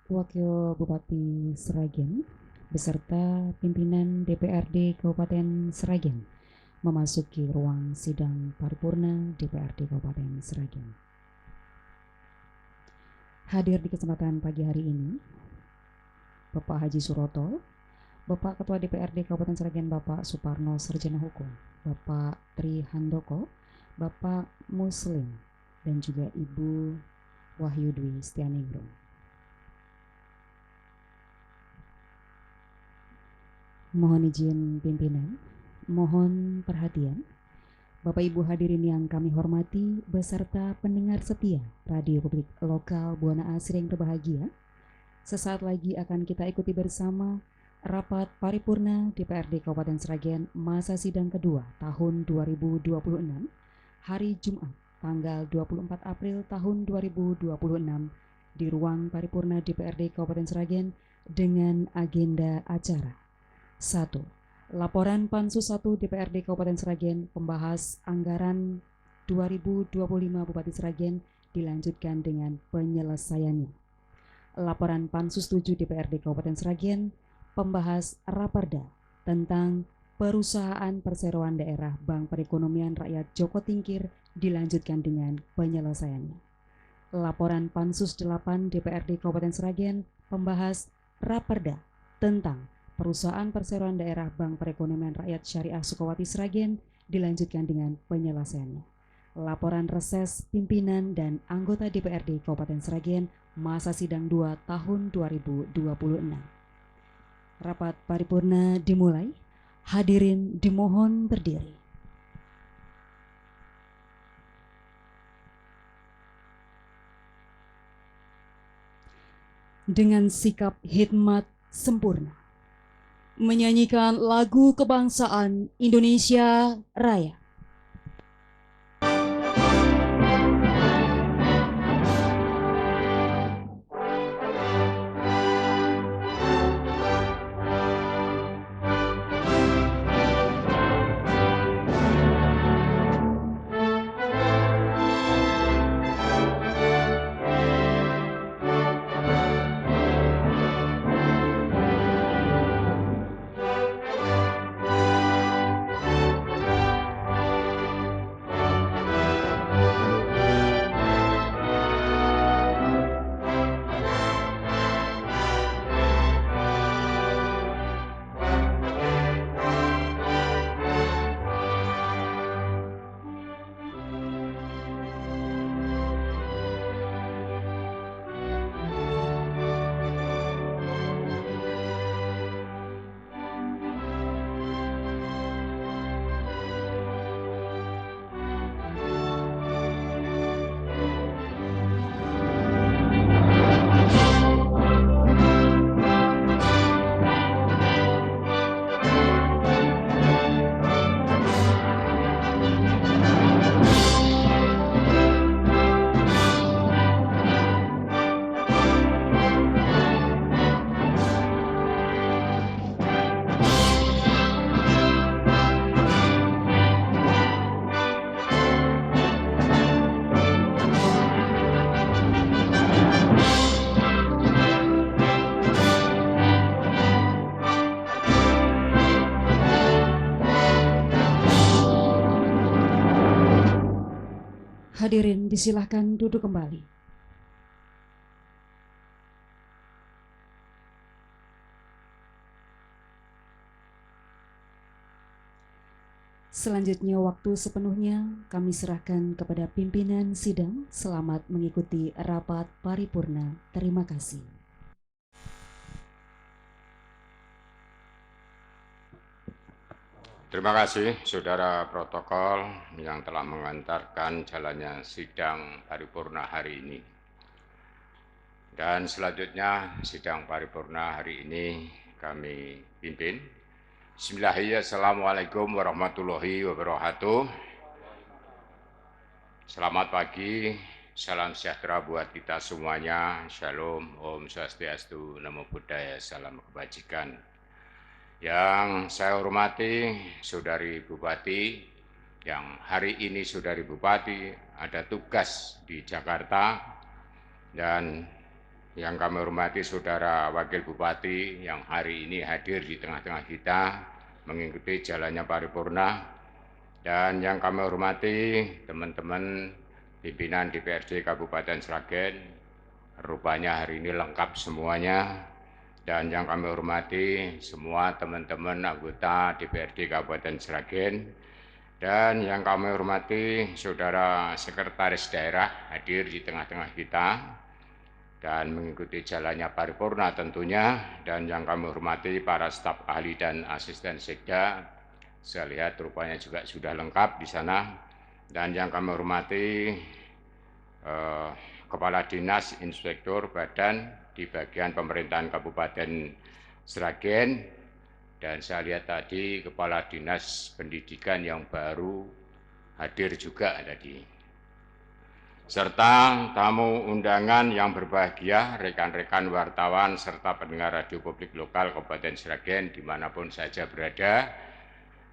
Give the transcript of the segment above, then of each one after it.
Wakil Bupati Sragen beserta pimpinan DPRD Kabupaten Sragen memasuki ruang sidang paripurna DPRD Kabupaten Sragen. Hadir di kesempatan pagi hari ini Bapak Haji Suroto, Bapak Ketua DPRD Kabupaten Sragen Bapak Suparno Sarjana Hukum, Bapak Tri Handoko, Bapak Muslim, dan juga Ibu Wahyu Dwi Setianingrum. Mohon izin pimpinan, mohon perhatian. Bapak Ibu hadirin yang kami hormati beserta pendengar setia Radio Publik Lokal Buana Asri yang berbahagia. Sesaat lagi akan kita ikuti bersama rapat paripurna DPRD Kabupaten Sragen masa sidang kedua tahun 2026 hari Jumat tanggal 24 April tahun 2026 di ruang paripurna DPRD Kabupaten Sragen dengan agenda acara 1. Laporan Pansus 1 DPRD Kabupaten Sragen pembahas anggaran 2025 Bupati Sragen dilanjutkan dengan penyelesaiannya. Laporan Pansus 7 DPRD Kabupaten Sragen pembahas Raperda tentang Perusahaan Perseroan Daerah Bank Perekonomian Rakyat Joko Tingkir dilanjutkan dengan penyelesaiannya. Laporan Pansus 8 DPRD Kabupaten Sragen pembahas Raperda tentang Perusahaan Perseroan Daerah Bank Perekonomian Rakyat Syariah Sukawati Sragen dilanjutkan dengan penyelesaiannya. Laporan reses pimpinan dan anggota DPRD Kabupaten Sragen masa sidang 2 tahun 2026. Rapat paripurna dimulai. Hadirin dimohon berdiri. Dengan sikap hikmat sempurna menyanyikan lagu kebangsaan Indonesia Raya. Hadirin disilahkan duduk kembali. Selanjutnya waktu sepenuhnya kami serahkan kepada pimpinan sidang. Selamat mengikuti rapat paripurna. Terima kasih. Terima kasih saudara protokol yang telah mengantarkan jalannya sidang paripurna hari ini. Dan selanjutnya sidang paripurna hari ini kami pimpin. Bismillahirrahmanirrahim. Assalamualaikum warahmatullahi wabarakatuh. Selamat pagi, salam sejahtera buat kita semuanya. Shalom, Om Swastiastu, Namo Buddhaya, salam kebajikan. Yang saya hormati Saudari Bupati, yang hari ini Saudari Bupati ada tugas di Jakarta, dan yang kami hormati Saudara Wakil Bupati yang hari ini hadir di tengah-tengah kita mengikuti jalannya paripurna, dan yang kami hormati teman-teman pimpinan DPRD Kabupaten Sragen, rupanya hari ini lengkap semuanya. Dan yang kami hormati semua teman-teman anggota DPRD Kabupaten Sragen, dan yang kami hormati Saudara Sekretaris Daerah hadir di tengah-tengah kita dan mengikuti jalannya paripurna tentunya, dan yang kami hormati para staf ahli dan asisten sekda, saya lihat rupanya juga sudah lengkap di sana, dan yang kami hormati Kepala Dinas Inspektur Badan di bagian pemerintahan Kabupaten Sragen, dan saya lihat tadi Kepala Dinas Pendidikan yang baru hadir juga tadi. Serta tamu undangan yang berbahagia, rekan-rekan wartawan serta pendengar radio publik lokal Kabupaten Sragen dimanapun saja berada,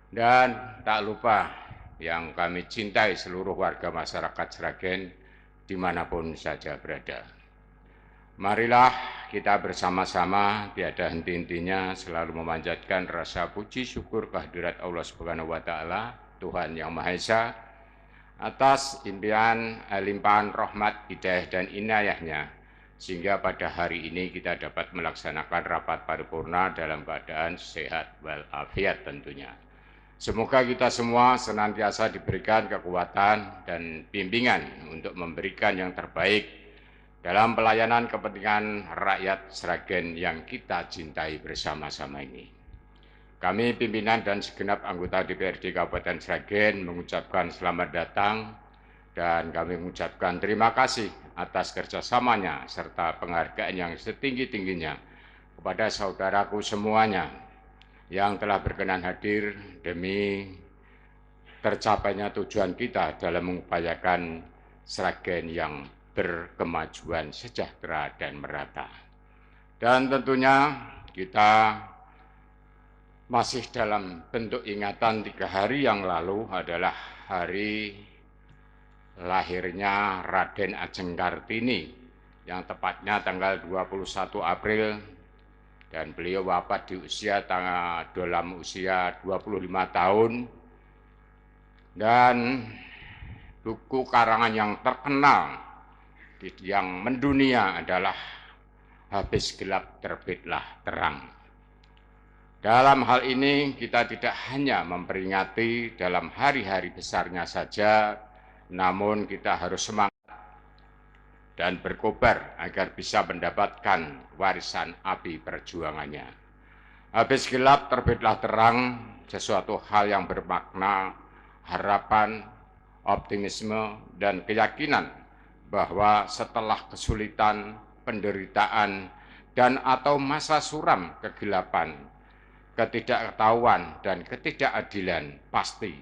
dan tak lupa yang kami cintai seluruh warga masyarakat Sragen dimanapun saja berada. Marilah kita bersama-sama tiada henti-hentinya selalu memanjatkan rasa puji syukur kehadirat Allah Subhanahu wa Ta'ala, Tuhan Yang Maha Esa, atas impian limpahan rahmat, hidayah dan inayahnya, sehingga pada hari ini kita dapat melaksanakan rapat paripurna dalam keadaan sehat walafiat tentunya. Semoga kita semua senantiasa diberikan kekuatan dan bimbingan untuk memberikan yang terbaik dalam pelayanan kepentingan rakyat Sragen yang kita cintai bersama-sama ini. Kami pimpinan dan segenap anggota DPRD Kabupaten Sragen mengucapkan selamat datang, dan kami mengucapkan terima kasih atas kerjasamanya serta penghargaan yang setinggi-tingginya kepada saudaraku semuanya yang telah berkenan hadir demi tercapainya tujuan kita dalam mengupayakan Sragen yang berkemajuan sejahtera dan merata. Dan tentunya kita masih dalam bentuk ingatan 3 hari yang lalu adalah hari lahirnya Raden Ajeng Kartini yang tepatnya tanggal 21 April, dan beliau wafat di usia dalam usia 25 tahun. Dan buku karangan yang terkenal yang mendunia adalah Habis Gelap Terbitlah Terang. Dalam hal ini kita tidak hanya memperingati dalam hari-hari besarnya saja, namun kita harus semangat dan berkobar agar bisa mendapatkan warisan api perjuangannya. Habis gelap terbitlah terang, sesuatu hal yang bermakna harapan, optimisme, dan keyakinan bahwa setelah kesulitan, penderitaan, dan atau masa suram kegelapan, ketidaktahuan, dan ketidakadilan, pasti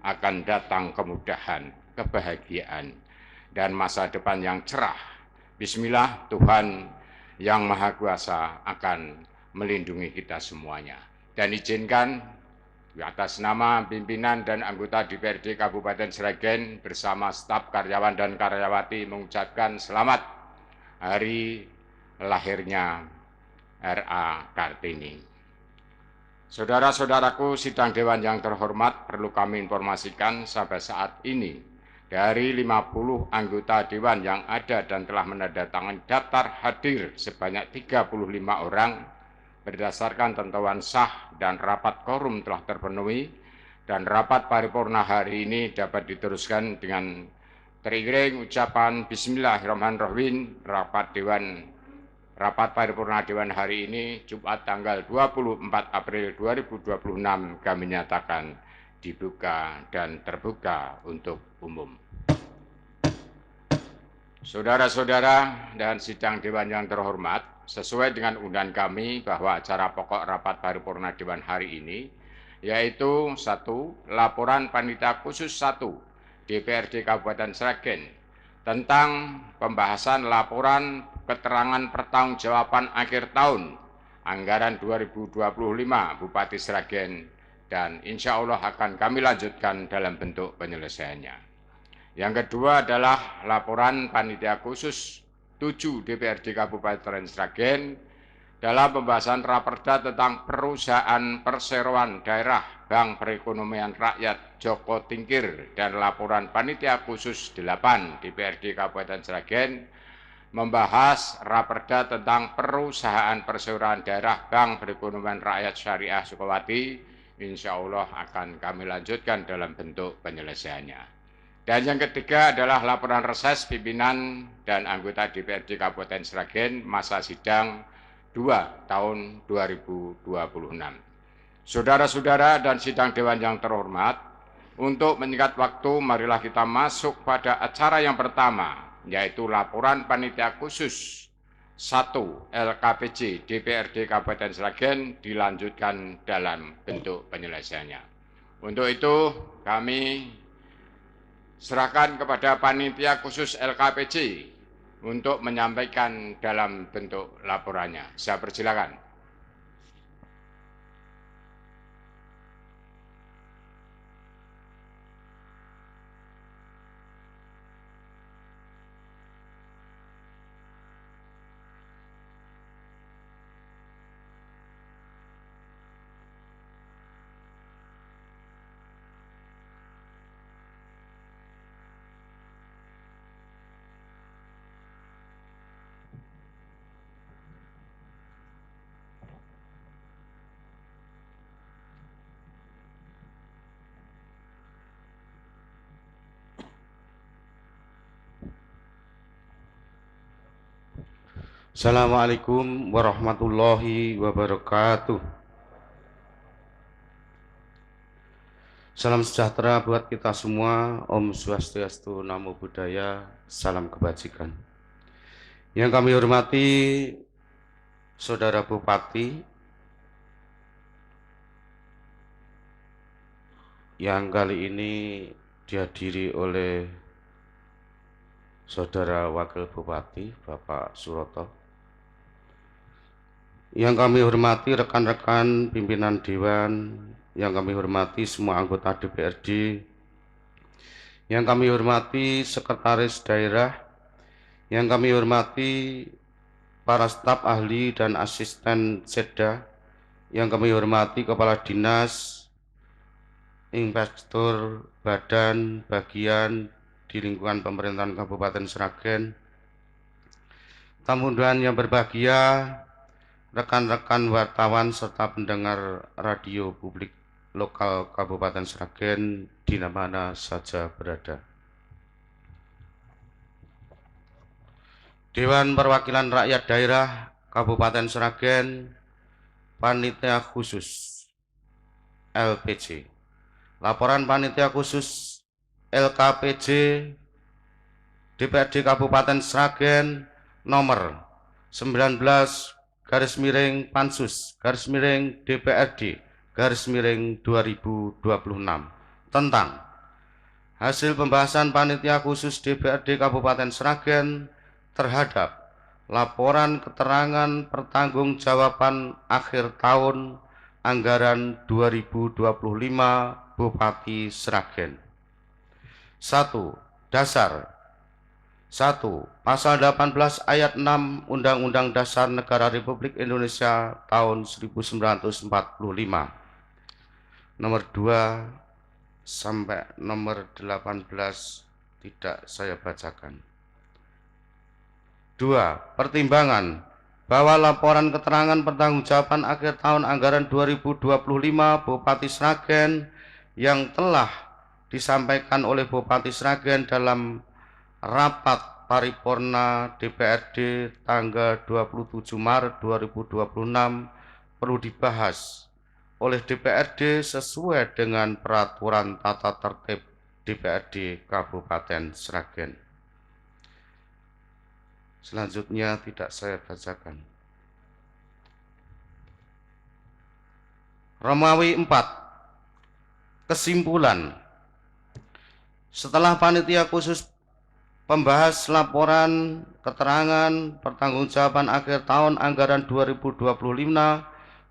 akan datang kemudahan, kebahagiaan, dan masa depan yang cerah. Bismillah, Tuhan Yang Maha Kuasa akan melindungi kita semuanya. Dan izinkan atas nama pimpinan dan anggota DPRD Kabupaten Sragen bersama staf karyawan dan karyawati mengucapkan selamat hari lahirnya R.A. Kartini. Saudara-saudaraku sidang dewan yang terhormat, perlu kami informasikan sampai saat ini dari 50 anggota dewan yang ada dan telah menandatangani daftar hadir sebanyak 35 orang. Berdasarkan tentuan sah dan rapat quorum telah terpenuhi, dan rapat paripurna hari ini dapat diteruskan dengan teriring ucapan Bismillahirrahmanirrahim. Rapat paripurna dewan hari ini Jumat tanggal 24 April 2026 kami nyatakan dibuka dan terbuka untuk umum. Saudara-saudara dan sidang dewan yang terhormat, sesuai dengan undangan kami bahwa acara pokok rapat paripurna dewan hari ini yaitu 1. Laporan Panitia Khusus 1 DPRD Kabupaten Sragen tentang pembahasan laporan keterangan pertanggungjawaban akhir tahun anggaran 2025 Bupati Sragen, dan insya Allah akan kami lanjutkan dalam bentuk penyelesaiannya. Yang kedua adalah laporan Panitia Khusus 7 DPRD Kabupaten Sragen dalam pembahasan Raperda tentang perusahaan perseroan daerah Bank Perekonomian Rakyat Joko Tingkir dan laporan Panitia Khusus 8 DPRD Kabupaten Sragen membahas Raperda tentang perusahaan perseroan daerah Bank Perekonomian Rakyat Syariah Sukawati, insya Allah akan kami lanjutkan dalam bentuk penyelesaiannya. Dan yang ketiga adalah laporan reses pimpinan dan anggota DPRD Kabupaten Sragen masa sidang 2 tahun 2026. Saudara-saudara dan sidang dewan yang terhormat, untuk menyingkat waktu, marilah kita masuk pada acara yang pertama, yaitu laporan Panitia Khusus 1 LKPJ DPRD Kabupaten Sragen dilanjutkan dalam bentuk penyelesaiannya. Untuk itu, kami serahkan kepada Panitia Khusus LKPJ untuk menyampaikan dalam bentuk laporannya. Saya persilakan. Assalamualaikum warahmatullahi wabarakatuh. Salam sejahtera buat kita semua. Om Swastiastu, Namo Buddhaya, salam kebajikan. Yang kami hormati Saudara Bupati yang kali ini dihadiri oleh Saudara Wakil Bupati Bapak Suroto. Yang kami hormati rekan-rekan pimpinan Dewan, yang kami hormati semua anggota DPRD, yang kami hormati Sekretaris Daerah, yang kami hormati para staf ahli dan asisten Setda, yang kami hormati Kepala Dinas, Inspektur Badan Bagian di lingkungan pemerintahan Kabupaten Sragen, tamu undangan yang berbahagia, rekan-rekan wartawan serta pendengar radio publik lokal Kabupaten Sragen di mana saja berada. Dewan Perwakilan Rakyat Daerah Kabupaten Sragen, Panitia Khusus LPJ. Laporan Panitia Khusus LKPJ DPRD Kabupaten Sragen nomor 19 /Pansus DPRD 2026 tentang hasil pembahasan Panitia Khusus DPRD Kabupaten Sragen terhadap laporan keterangan pertanggungjawaban akhir tahun anggaran 2025 Bupati Sragen. 1. Dasar 1. Pasal 18 ayat 6 Undang-Undang Dasar Negara Republik Indonesia tahun 1945. Nomor 2 sampai nomor 18 tidak saya bacakan. 2. Pertimbangan bahwa laporan keterangan pertanggungjawaban akhir tahun anggaran 2025 Bupati Sragen yang telah disampaikan oleh Bupati Sragen dalam rapat paripurna DPRD tanggal 27 Maret 2026 perlu dibahas oleh DPRD sesuai dengan peraturan tata tertib DPRD Kabupaten Sragen. Selanjutnya tidak saya bacakan. Romawi 4. Kesimpulan. Setelah Panitia Khusus pembahas laporan keterangan pertanggungjawaban akhir tahun anggaran 2025,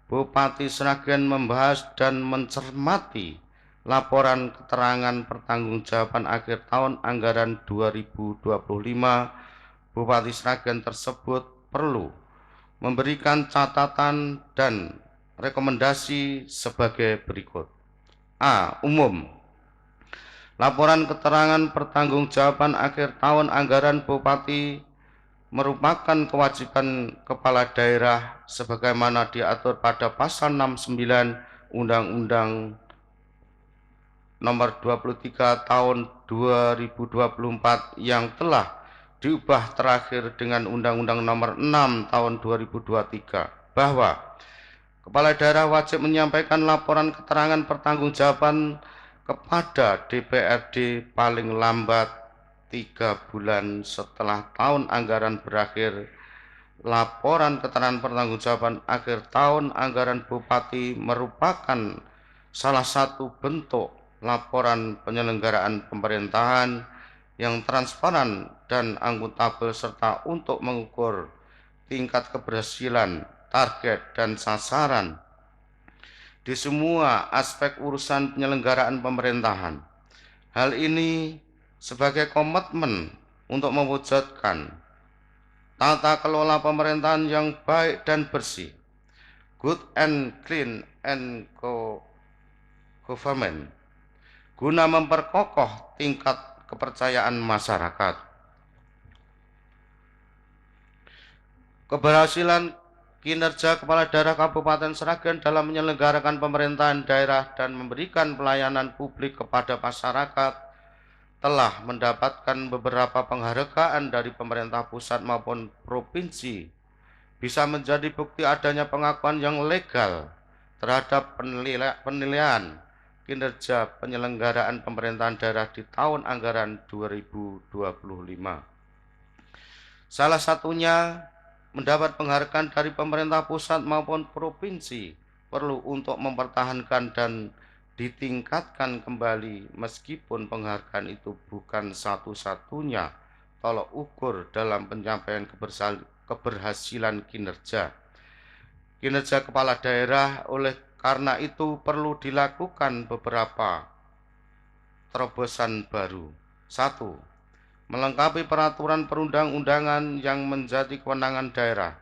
Bupati Sragen membahas dan mencermati laporan keterangan pertanggungjawaban akhir tahun anggaran 2025 Bupati Sragen tersebut perlu memberikan catatan dan rekomendasi sebagai berikut. A. Umum. Laporan keterangan pertanggungjawaban akhir tahun anggaran Bupati merupakan kewajiban kepala daerah sebagaimana diatur pada pasal 69 Undang-Undang Nomor 23 Tahun 2024 yang telah diubah terakhir dengan Undang-Undang Nomor 6 Tahun 2023 bahwa kepala daerah wajib menyampaikan laporan keterangan pertanggungjawaban kepada DPRD paling lambat 3 bulan setelah tahun anggaran berakhir. Laporan keterangan pertanggungjawaban akhir tahun anggaran Bupati merupakan salah satu bentuk laporan penyelenggaraan pemerintahan yang transparan dan akuntabel serta untuk mengukur tingkat keberhasilan, target, dan sasaran di semua aspek urusan penyelenggaraan pemerintahan. Hal ini sebagai komitmen untuk mewujudkan tata kelola pemerintahan yang baik dan bersih, good and clean and government, guna memperkokoh tingkat kepercayaan masyarakat. Keberhasilan kinerja Kepala Daerah Kabupaten Sragen dalam menyelenggarakan pemerintahan daerah dan memberikan pelayanan publik kepada masyarakat telah mendapatkan beberapa penghargaan dari pemerintah pusat maupun provinsi, bisa menjadi bukti adanya pengakuan yang legal terhadap penilaian kinerja penyelenggaraan pemerintahan daerah di tahun anggaran 2025. Salah satunya mendapat penghargaan dari pemerintah pusat maupun provinsi perlu untuk mempertahankan dan ditingkatkan kembali meskipun penghargaan itu bukan satu-satunya tolok ukur dalam pencapaian keberhasilan kinerja kepala daerah. Oleh karena itu perlu dilakukan beberapa terobosan baru. 1. Melengkapi peraturan perundang-undangan yang menjadi kewenangan daerah,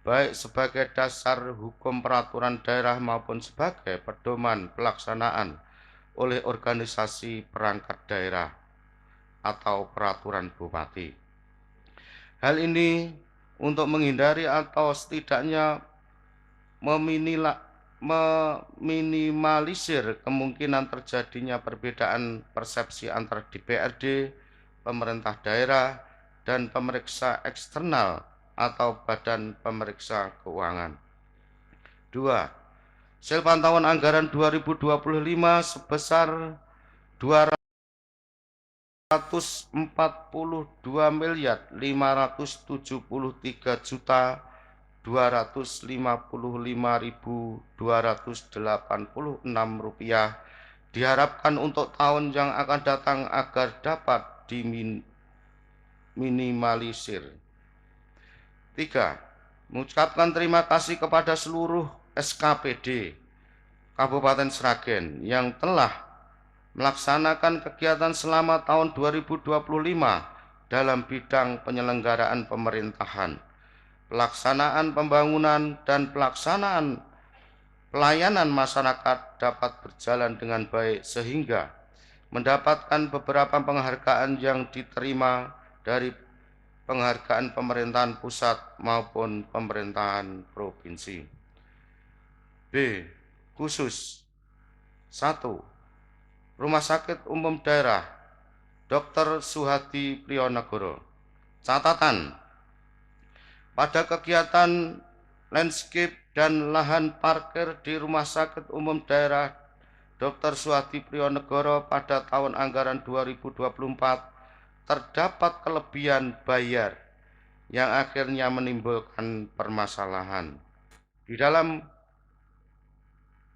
baik sebagai dasar hukum peraturan daerah maupun sebagai pedoman pelaksanaan oleh organisasi perangkat daerah atau peraturan bupati. Hal ini untuk menghindari atau setidaknya meminimalisir kemungkinan terjadinya perbedaan persepsi antara DPRD, pemerintah daerah, dan pemeriksa eksternal atau badan pemeriksa keuangan. 2. Hasil pantauan anggaran 2025 sebesar 242.573.255.286 diharapkan untuk tahun yang akan datang agar dapat diminimalisir. 3. Mengucapkan terima kasih kepada seluruh SKPD Kabupaten Sragen yang telah melaksanakan kegiatan selama tahun 2025 dalam bidang penyelenggaraan pemerintahan, pelaksanaan pembangunan, dan pelaksanaan pelayanan masyarakat dapat berjalan dengan baik sehingga mendapatkan beberapa penghargaan yang diterima dari penghargaan pemerintahan pusat maupun pemerintahan provinsi. B. Khusus. 1. Rumah Sakit Umum Daerah Dr. Suhadi Prionegoro. Catatan: pada kegiatan landscape dan lahan parkir di Rumah Sakit Umum Daerah Dr. Suhadi Prionegoro pada tahun anggaran 2024 terdapat kelebihan bayar yang akhirnya menimbulkan permasalahan. Di dalam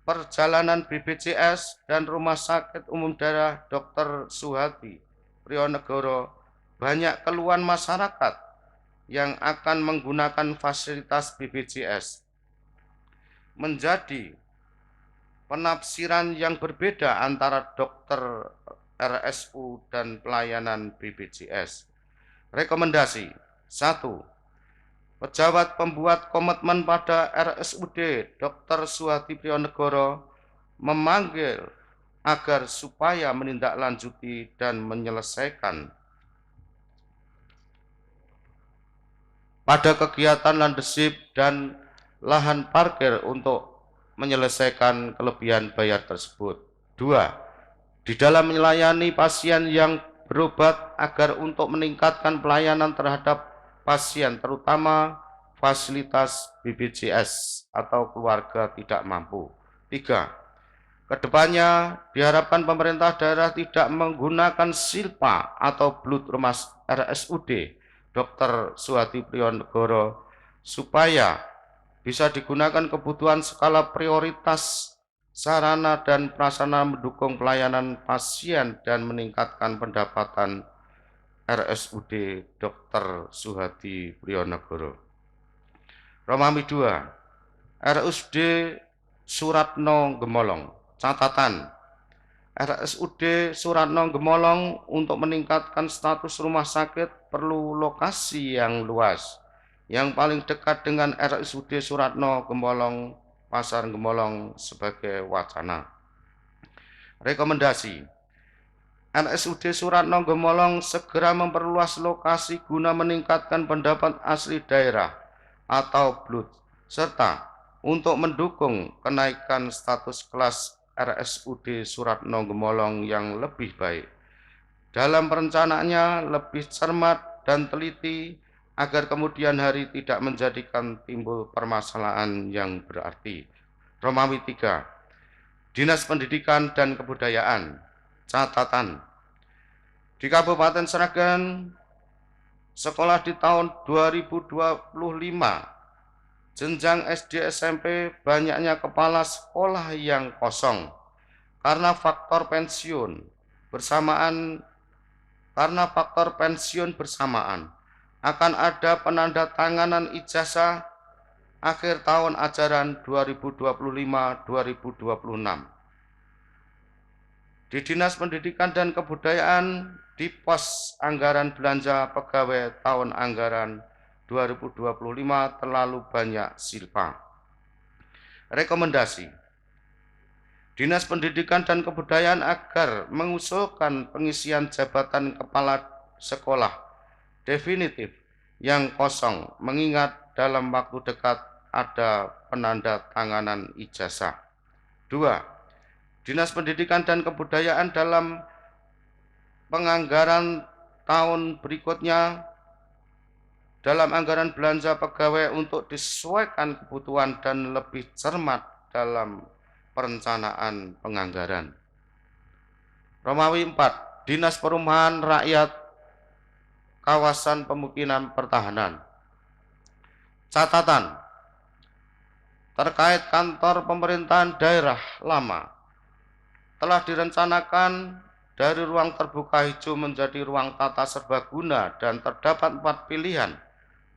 perjalanan BPJS dan Rumah Sakit Umum Daerah Dr. Suhadi Prionegoro, banyak keluhan masyarakat yang akan menggunakan fasilitas BPJS. Menjadi penafsiran yang berbeda antara dokter RSU dan pelayanan BPJS. Rekomendasi: 1. Pejabat pembuat komitmen pada RSUD Dr. Suhadi Priyanegara memanggil agar supaya menindaklanjuti dan menyelesaikan pada kegiatan landship dan lahan parkir untuk menyelesaikan kelebihan bayar tersebut. 2. Di dalam melayani pasien yang berobat agar untuk meningkatkan pelayanan terhadap pasien, terutama fasilitas BPJS atau keluarga tidak mampu. 3. Kedepannya diharapkan pemerintah daerah tidak menggunakan silpa atau blood rumah RSUD Dr. Suhadi Priyanegara supaya bisa digunakan kebutuhan skala prioritas sarana dan prasarana mendukung pelayanan pasien dan meningkatkan pendapatan RSUD Dr. Suhadi Priyanegara. Romawi 2. RSUD Suratno Gemolong. Catatan: RSUD Suratno Gemolong untuk meningkatkan status rumah sakit perlu lokasi yang luas. Yang paling dekat dengan RSUD Suratno Gemolong, Pasar Gemolong sebagai wacana. Rekomendasi: RSUD Suratno Gemolong segera memperluas lokasi guna meningkatkan pendapat asli daerah atau BLUD, serta untuk mendukung kenaikan status kelas RSUD Suratno Gemolong yang lebih baik. Dalam perencanaannya lebih cermat dan teliti agar kemudian hari tidak menjadikan timbul permasalahan yang berarti. Romawi 3. Dinas Pendidikan dan Kebudayaan. Catatan: di Kabupaten Sragen, sekolah di tahun 2025, jenjang SD SMP banyaknya kepala sekolah yang kosong karena faktor pensiun bersamaan. Akan ada penandatanganan ijazah akhir tahun ajaran 2025-2026. Di Dinas Pendidikan dan Kebudayaan, di pos anggaran belanja pegawai tahun anggaran 2025 terlalu banyak silpa. Rekomendasi: Dinas Pendidikan dan Kebudayaan agar mengusulkan pengisian jabatan kepala sekolah definitif yang kosong, mengingat dalam waktu dekat ada penandatanganan ijazah. 2. Dinas Pendidikan dan Kebudayaan dalam penganggaran tahun berikutnya dalam anggaran belanja pegawai untuk disesuaikan kebutuhan dan lebih cermat dalam perencanaan penganggaran. Romawi 4. Dinas Perumahan Rakyat Kawasan Pemukiman Pertahanan. Catatan: terkait kantor pemerintahan daerah lama telah direncanakan dari ruang terbuka hijau menjadi ruang tata serbaguna dan terdapat 4 pilihan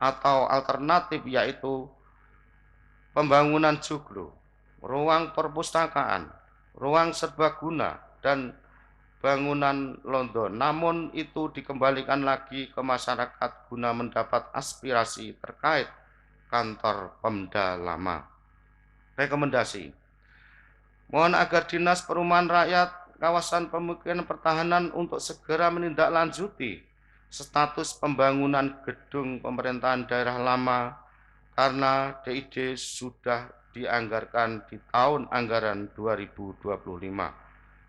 atau alternatif, yaitu pembangunan joglo, ruang perpustakaan, ruang serbaguna, dan bangunan londo. Namun itu dikembalikan lagi ke masyarakat guna mendapat aspirasi terkait kantor Pemda lama. Rekomendasi: mohon agar Dinas Perumahan Rakyat Kawasan Pemukiman Pertahanan untuk segera menindaklanjuti status pembangunan gedung pemerintahan daerah lama karena DID sudah dianggarkan di tahun anggaran 2025.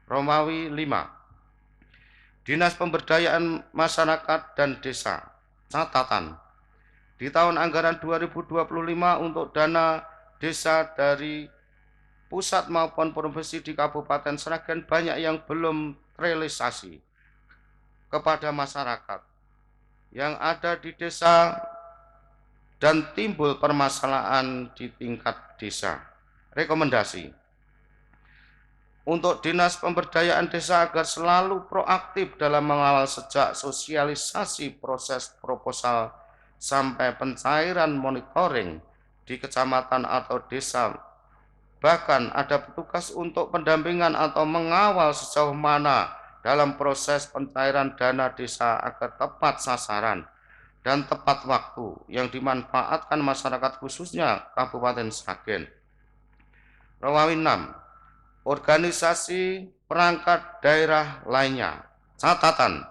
Romawi 5. Dinas Pemberdayaan Masyarakat dan Desa. Catatan: di tahun anggaran 2025 untuk dana desa dari pusat maupun provinsi di Kabupaten Sragen banyak yang belum terrealisasi kepada masyarakat yang ada di desa dan timbul permasalahan di tingkat desa. Rekomendasi: untuk Dinas Pemberdayaan Desa agar selalu proaktif dalam mengawal sejak sosialisasi proses proposal sampai pencairan monitoring di kecamatan atau desa. Bahkan ada petugas untuk pendampingan atau mengawal sejauh mana dalam proses pencairan dana desa agar tepat sasaran dan tepat waktu yang dimanfaatkan masyarakat khususnya Kabupaten Sragen. Rawawi 6. Organisasi perangkat daerah lainnya. Catatan: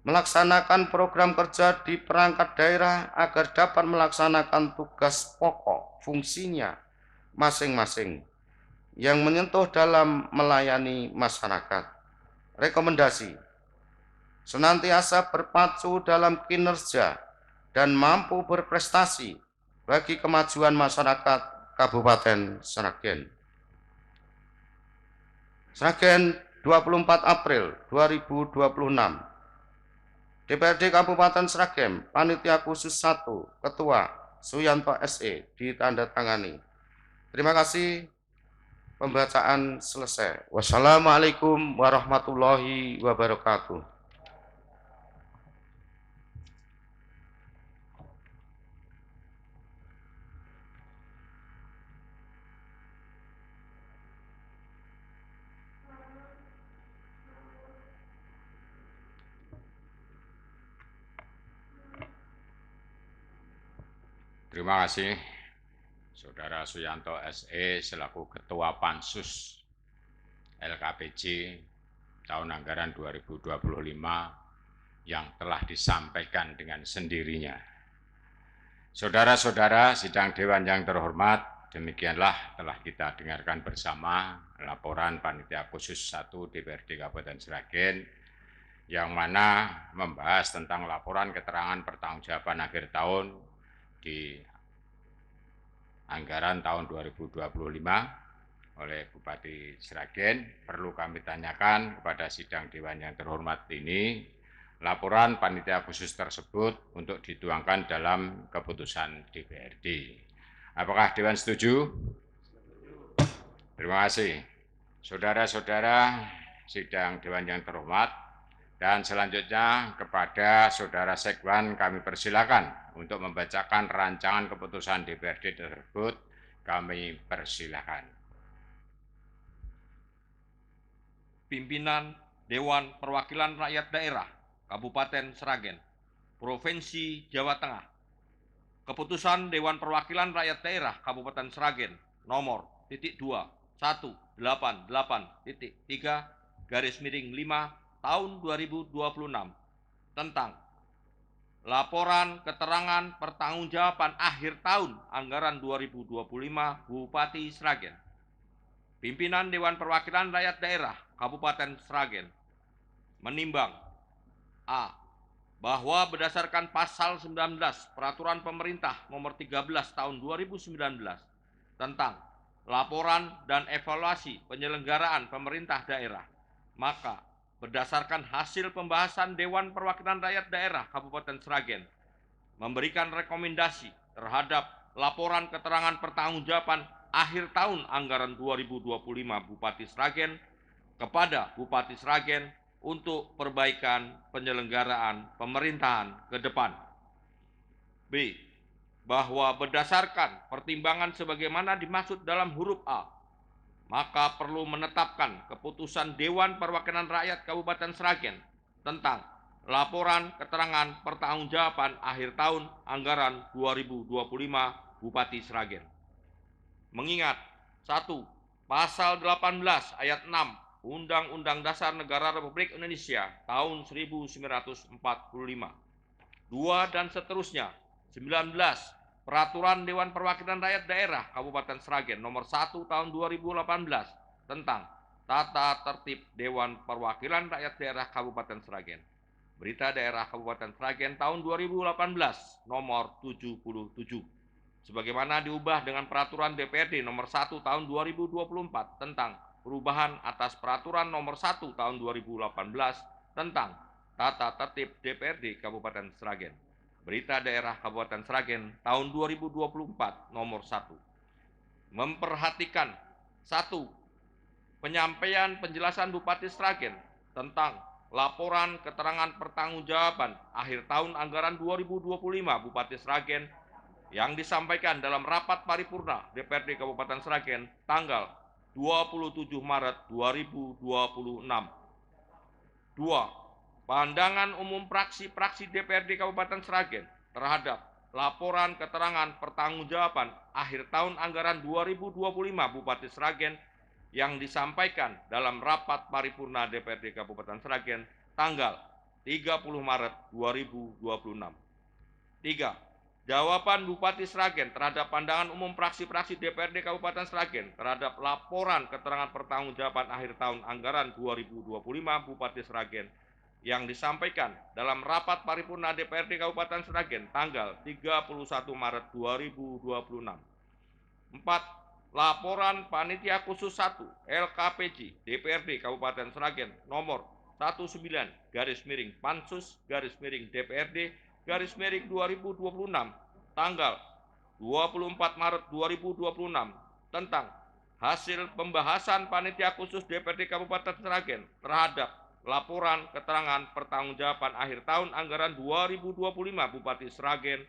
melaksanakan program kerja di perangkat daerah agar dapat melaksanakan tugas pokok fungsinya masing-masing yang menyentuh dalam melayani masyarakat. Rekomendasi: senantiasa berpacu dalam kinerja dan mampu berprestasi bagi kemajuan masyarakat Kabupaten Sragen. Sragen, 24 April 2026. DPRD Kabupaten Sragen, Panitia Khusus 1, Ketua Suyanto SE, ditandatangani. Terima kasih. Pembacaan selesai. Wassalamualaikum warahmatullahi wabarakatuh. Terima kasih, Saudara Suyanto SE selaku Ketua Pansus LKPJ tahun anggaran 2025 yang telah disampaikan dengan sendirinya. Saudara-saudara sidang Dewan yang terhormat, demikianlah telah kita dengarkan bersama laporan Panitia Khusus 1 DPRD Kabupaten Sragen yang mana membahas tentang laporan keterangan pertanggungjawaban akhir tahun di anggaran tahun 2025 oleh Bupati Sragen. Perlu kami tanyakan kepada sidang Dewan yang terhormat ini, laporan panitia khusus tersebut untuk dituangkan dalam keputusan DPRD. Apakah Dewan setuju? Terima kasih. Saudara-saudara sidang Dewan yang terhormat, dan selanjutnya kepada Saudara Sekwan kami persilakan untuk membacakan rancangan keputusan DPRD tersebut. Kami persilakan. Pimpinan Dewan Perwakilan Rakyat Daerah Kabupaten Sragen, Provinsi Jawa Tengah. Keputusan Dewan Perwakilan Rakyat Daerah Kabupaten Sragen nomor 2.188.3/5 tahun 2026 tentang laporan keterangan pertanggungjawaban akhir tahun anggaran 2025 Bupati Sragen. Pimpinan Dewan Perwakilan Rakyat Daerah Kabupaten Sragen menimbang: A. Bahwa berdasarkan pasal 19 Peraturan Pemerintah Nomor 13 Tahun 2019 tentang laporan dan evaluasi penyelenggaraan pemerintah daerah, maka berdasarkan hasil pembahasan Dewan Perwakilan Rakyat Daerah Kabupaten Sragen memberikan rekomendasi terhadap laporan keterangan pertanggungjawaban akhir tahun anggaran 2025 Bupati Sragen kepada Bupati Sragen untuk perbaikan penyelenggaraan pemerintahan ke depan. B. Bahwa berdasarkan pertimbangan sebagaimana dimaksud dalam huruf A, maka perlu menetapkan keputusan Dewan Perwakilan Rakyat Kabupaten Sragen tentang laporan keterangan pertanggungjawaban akhir tahun anggaran 2025 Bupati Sragen. Mengingat 1. Pasal 18 ayat 6 Undang-Undang Dasar Negara Republik Indonesia tahun 1945, 2 dan seterusnya, 19 Peraturan Dewan Perwakilan Rakyat Daerah Kabupaten Sragen Nomor 1 Tahun 2018 tentang Tata Tertib Dewan Perwakilan Rakyat Daerah Kabupaten Sragen. Berita Daerah Kabupaten Sragen tahun 2018 Nomor 77. Sebagaimana diubah dengan Peraturan DPRD Nomor 1 Tahun 2024 tentang perubahan atas Peraturan Nomor 1 Tahun 2018 tentang Tata Tertib DPRD Kabupaten Sragen. Berita Daerah Kabupaten Sragen tahun 2024 nomor 1. Memperhatikan 1. Penyampaian penjelasan Bupati Sragen tentang laporan keterangan pertanggungjawaban akhir tahun anggaran 2025 Bupati Sragen yang disampaikan dalam rapat paripurna DPRD Kabupaten Sragen tanggal 27 Maret 2026. 2. pandangan umum praksi-praksi DPRD Kabupaten Sragen terhadap laporan keterangan pertanggungjawaban akhir tahun anggaran 2025 Bupati Sragen yang disampaikan dalam rapat paripurna DPRD Kabupaten Sragen tanggal 30 Maret 2026. 3. Jawaban Bupati Sragen terhadap pandangan umum praksi-praksi DPRD Kabupaten Sragen terhadap laporan keterangan pertanggungjawaban akhir tahun anggaran 2025 Bupati Sragen yang disampaikan dalam rapat paripurna DPRD Kabupaten Sragen tanggal 31 Maret 2026. 4. Laporan Panitia Khusus 1 LKPJ DPRD Kabupaten Sragen nomor 19-Pansus-DPRD-DPRD 2026 tanggal 24 Maret 2026 tentang hasil pembahasan Panitia Khusus DPRD Kabupaten Sragen terhadap laporan keterangan pertanggungjawaban akhir tahun anggaran 2025 Bupati Sragen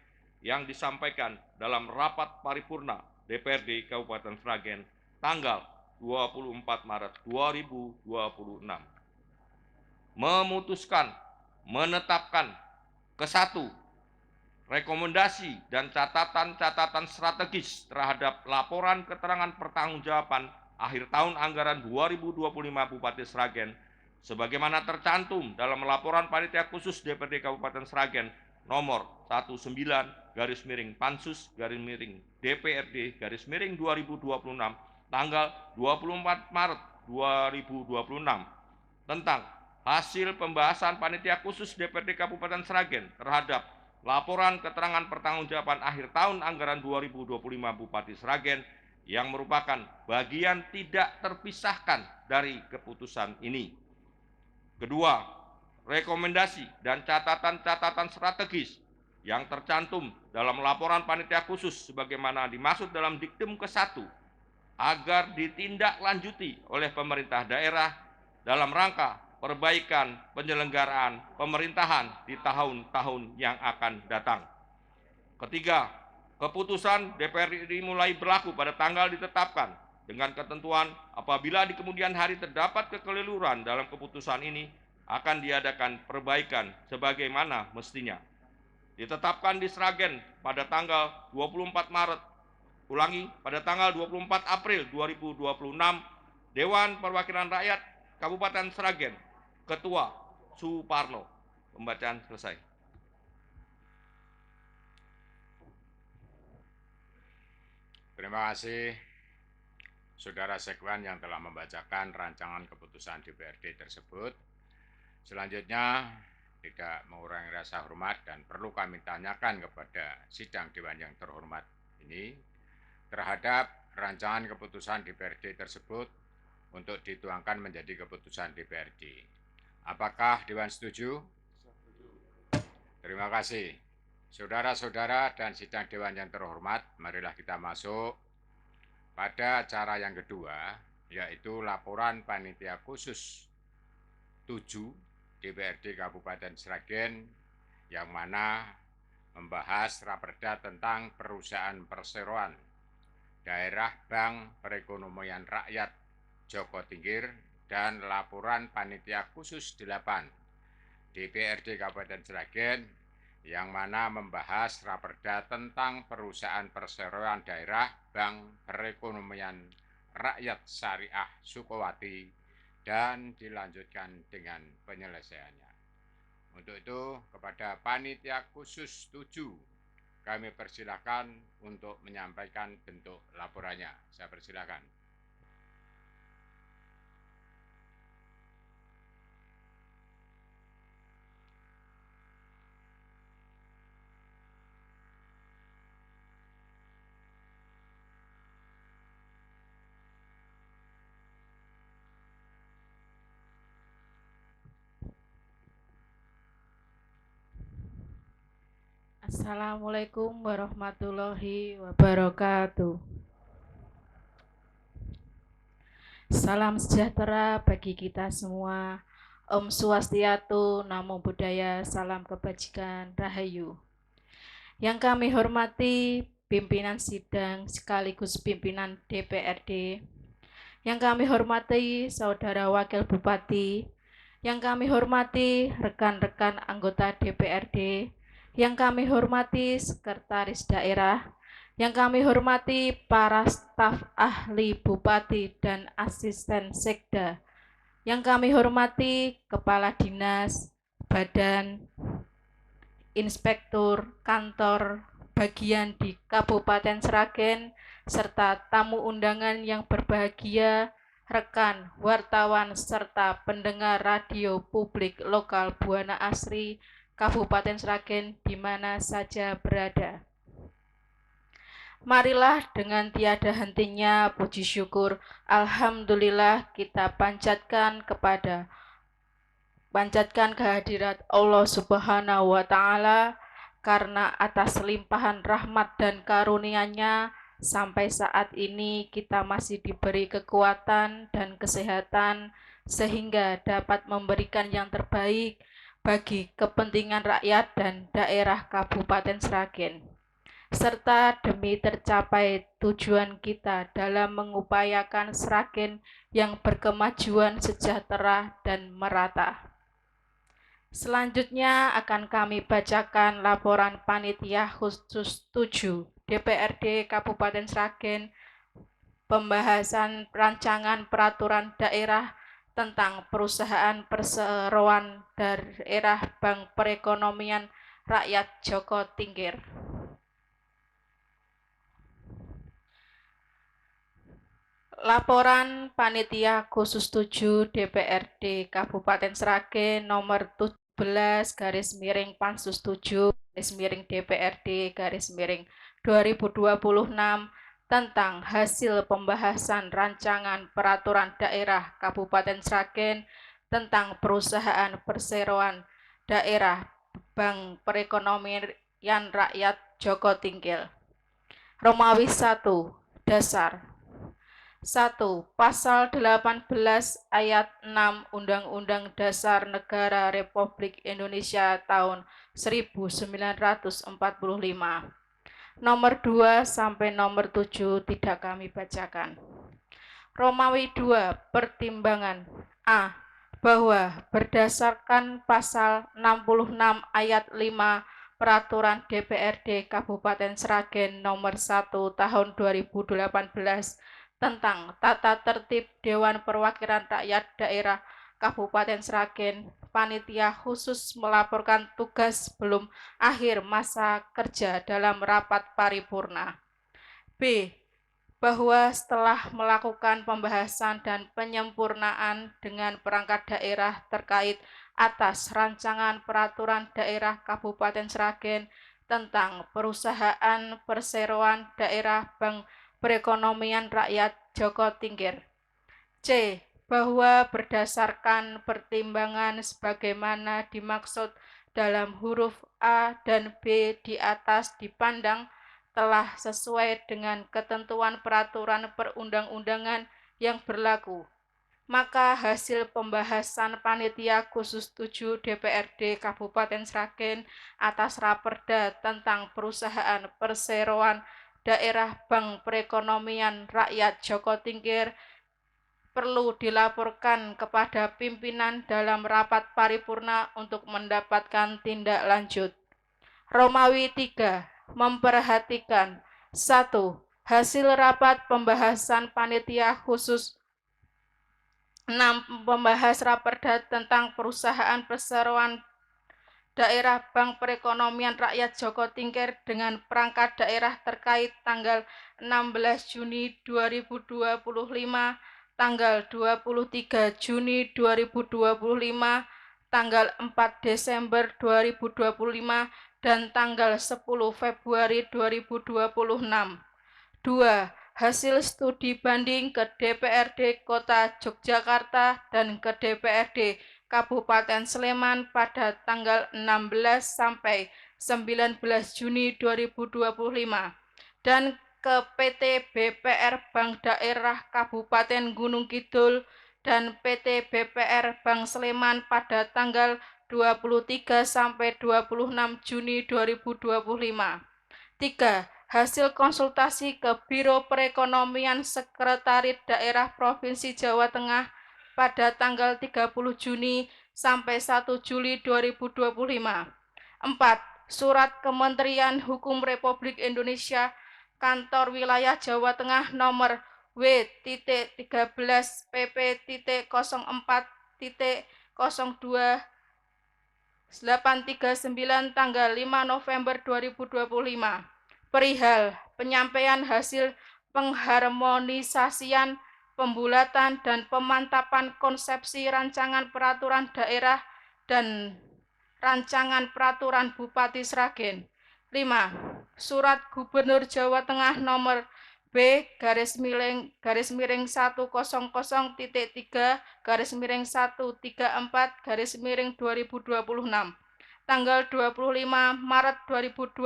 yang disampaikan dalam rapat paripurna DPRD Kabupaten Sragen tanggal 24 Maret 2026. Memutuskan menetapkan ke-1 rekomendasi dan catatan-catatan strategis terhadap laporan keterangan pertanggungjawaban akhir tahun anggaran 2025 Bupati Sragen sebagaimana tercantum dalam laporan Panitia Khusus DPRD Kabupaten Sragen nomor 19-Pansus-DPRD-2026 tanggal 24 Maret 2026 tentang hasil pembahasan Panitia Khusus DPRD Kabupaten Sragen terhadap laporan keterangan pertanggungjawaban akhir tahun anggaran 2025 Bupati Sragen yang merupakan bagian tidak terpisahkan dari keputusan ini. Kedua, rekomendasi dan catatan-catatan strategis yang tercantum dalam laporan Panitia Khusus sebagaimana dimaksud dalam diktum ke-1 agar ditindaklanjuti oleh pemerintah daerah dalam rangka perbaikan penyelenggaraan pemerintahan di tahun-tahun yang akan datang. Ketiga, keputusan DPRD mulai berlaku pada tanggal ditetapkan dengan ketentuan apabila di kemudian hari terdapat kekeliruan dalam keputusan ini akan diadakan perbaikan sebagaimana mestinya. Ditetapkan di Sragen pada tanggal 24 Maret, pada tanggal 24 April 2026, Dewan Perwakilan Rakyat Kabupaten Sragen, Ketua Suparno. Pembacaan selesai. Terima kasih Saudara Sekwan yang telah membacakan rancangan keputusan DPRD tersebut. Selanjutnya, tidak mengurangi rasa hormat dan perlu kami tanyakan kepada sidang Dewan yang terhormat ini terhadap rancangan keputusan DPRD tersebut untuk dituangkan menjadi keputusan DPRD. Apakah Dewan setuju? Terima kasih. Saudara-saudara dan sidang Dewan yang terhormat, marilah kita masuk pada acara yang kedua, yaitu laporan Panitia Khusus 7 DPRD Kabupaten Sragen yang mana membahas raperda tentang perusahaan perseroan daerah Bank Perekonomian Rakyat Joko Tingkir dan laporan Panitia Khusus 8 DPRD Kabupaten Sragen yang mana membahas raperda tentang perusahaan perseroan daerah Bank Perekonomian Rakyat Syariah Sukowati dan dilanjutkan dengan penyelesaiannya. Untuk itu, kepada Panitia Khusus 7, kami persilakan untuk menyampaikan bentuk laporannya. Saya persilakan. Assalamualaikum warahmatullahi wabarakatuh. Salam sejahtera bagi kita semua. Om Swastiastu, Namo Buddhaya, salam kebajikan, Rahayu. Yang kami hormati pimpinan sidang sekaligus pimpinan DPRD. Yang kami hormati Saudara Wakil Bupati, Yang kami hormati rekan-rekan anggota DPRD, yang kami hormati sekretaris daerah, yang kami hormati para staf ahli bupati dan asisten sekda, yang kami hormati kepala dinas, badan, inspektur, kantor, bagian di Kabupaten Sragen, serta tamu undangan yang berbahagia, rekan, wartawan, serta pendengar radio publik lokal Buana Asri, Kabupaten Sragen, di mana saja berada. Marilah dengan tiada hentinya puji syukur, alhamdulillah kita panjatkan kehadirat Allah Subhanahu wa Ta'ala, karena atas limpahan rahmat dan karunia-Nya sampai saat ini kita masih diberi kekuatan dan kesehatan sehingga dapat memberikan yang terbaik bagi kepentingan rakyat dan daerah Kabupaten Sragen, serta demi tercapai tujuan kita dalam mengupayakan Sragen yang berkemajuan sejahtera dan merata. Selanjutnya akan kami bacakan laporan Panitia Khusus 7 DPRD Kabupaten Sragen, pembahasan rancangan peraturan daerah tentang perusahaan perseroan daerah Bank Perekonomian Rakyat Joko Tingkir. Laporan Panitia Khusus 7 DPRD Kabupaten Sragen nomor 17/Pansus 7/DPRD/2026 tentang hasil pembahasan rancangan peraturan daerah Kabupaten Sragen tentang perusahaan perseroan daerah Bank Perekonomian Rakyat Joko Tingkir. Romawi 1. Dasar 1. Pasal 18 ayat 6 Undang-Undang Dasar Negara Republik Indonesia tahun 1945. Nomor 2 sampai nomor 7 tidak kami bacakan. Romawi 2. Pertimbangan A. Bahwa berdasarkan pasal 66 ayat 5 Peraturan DPRD Kabupaten Sragen nomor 1 tahun 2018 tentang tata tertib Dewan Perwakilan Rakyat Daerah Kabupaten Sragen, panitia khusus melaporkan tugas belum akhir masa kerja dalam rapat paripurna. B. Bahwa setelah melakukan pembahasan dan penyempurnaan dengan perangkat daerah terkait atas rancangan peraturan daerah Kabupaten Sragen tentang perusahaan perseroan daerah Bank Perekonomian Rakyat Joko Tingkir. C. Bahwa berdasarkan pertimbangan sebagaimana dimaksud dalam huruf A dan B di atas dipandang telah sesuai dengan ketentuan peraturan perundang-undangan yang berlaku, maka hasil pembahasan Panitia Khusus 7 DPRD Kabupaten Sragen atas Raperda tentang perusahaan perseroan daerah Bank Perekonomian Rakyat Joko Tingkir perlu dilaporkan kepada pimpinan dalam rapat paripurna untuk mendapatkan tindak lanjut. Romawi 3. Memperhatikan 1. Hasil rapat pembahasan Panitia Khusus 6 membahas Raperda tentang perusahaan perseroan daerah Bank Perekonomian Rakyat Joko Tingkir dengan perangkat daerah terkait tanggal 16 Juni 2025, tanggal 23 Juni 2025, tanggal 4 Desember 2025, dan tanggal 10 Februari 2026. 2. Hasil studi banding ke DPRD Kota Yogyakarta dan ke DPRD Kabupaten Sleman pada tanggal 16 sampai 19 Juni 2025 dan ke PT BPR Bank Daerah Kabupaten Gunung Kidul dan PT BPR Bank Sleman pada tanggal 23 sampai 26 Juni 2025. 3. Hasil konsultasi ke Biro Perekonomian Sekretariat Daerah Provinsi Jawa Tengah pada tanggal 30 Juni sampai 1 Juli 2025. 4. Surat Kementerian Hukum Republik Indonesia Kantor Wilayah Jawa Tengah nomor W.13PP.02.839 tanggal 5 November 2025 perihal penyampaian hasil pengharmonisasian, pembulatan dan pemantapan konsepsi rancangan peraturan daerah dan rancangan peraturan Bupati Sragen. 5. Surat Gubernur Jawa Tengah nomor B-100-3-134-2026 tanggal 25 Maret 2026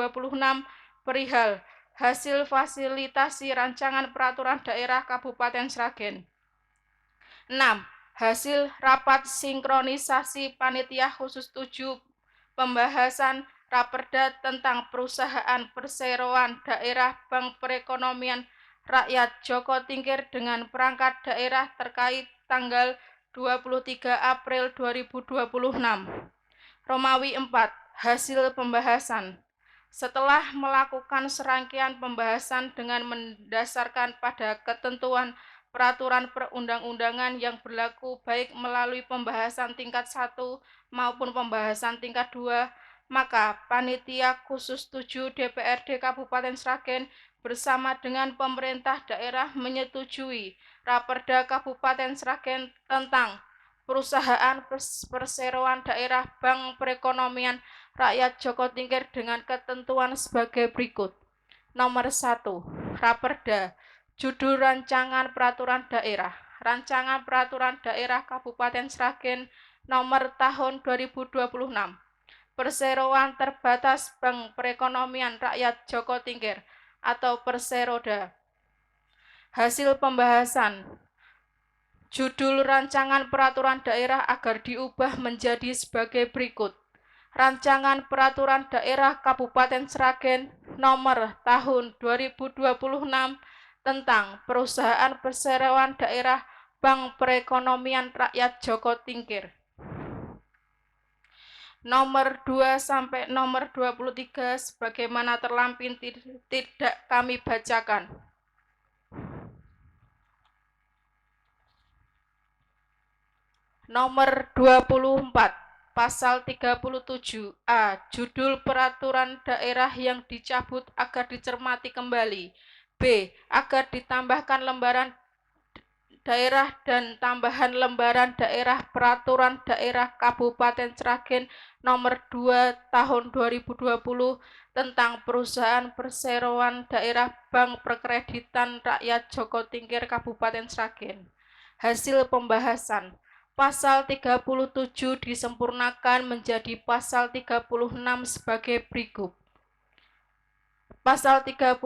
perihal hasil fasilitasi rancangan peraturan daerah Kabupaten Sragen. 6. Hasil rapat sinkronisasi panitia khusus 7 pembahasan Raperda tentang perusahaan perseroan daerah Bank Perekonomian Rakyat Joko Tingkir dengan perangkat daerah terkait tanggal 23 April 2026. Romawi 4. Hasil pembahasan. Setelah melakukan serangkaian pembahasan dengan mendasarkan pada ketentuan peraturan perundang-undangan yang berlaku baik melalui pembahasan tingkat 1 maupun pembahasan tingkat 2, maka Panitia Khusus 7 DPRD Kabupaten Sragen bersama dengan pemerintah daerah menyetujui Raperda Kabupaten Sragen tentang perusahaan perseroan daerah Bank Perekonomian Rakyat Joko Tingkir dengan ketentuan sebagai berikut. Nomor 1. Raperda. Judul Rancangan Peraturan Daerah. Rancangan Peraturan Daerah Kabupaten Sragen nomor tahun 2026. Perseroan terbatas Bank Perekonomian Rakyat Joko Tingkir atau Perseroda. Hasil pembahasan. Judul rancangan peraturan daerah agar diubah menjadi sebagai berikut. Rancangan Peraturan Daerah Kabupaten Sragen nomor tahun 2026 tentang perusahaan perseroan daerah Bank Perekonomian Rakyat Joko Tingkir. Nomor 2 sampai nomor 23 sebagaimana terlampir tidak kami bacakan. Nomor 24, pasal 37A, judul peraturan daerah yang dicabut agar dicermati kembali. B. Agar ditambahkan lembaran daerah dan tambahan lembaran daerah peraturan daerah Kabupaten Sragen nomor 2 tahun 2020 tentang perusahaan perseroan daerah Bank Perkreditan Rakyat Joko Tingkir Kabupaten Sragen. Hasil pembahasan. Pasal 37 disempurnakan menjadi pasal 36 sebagai berikut. Pasal 36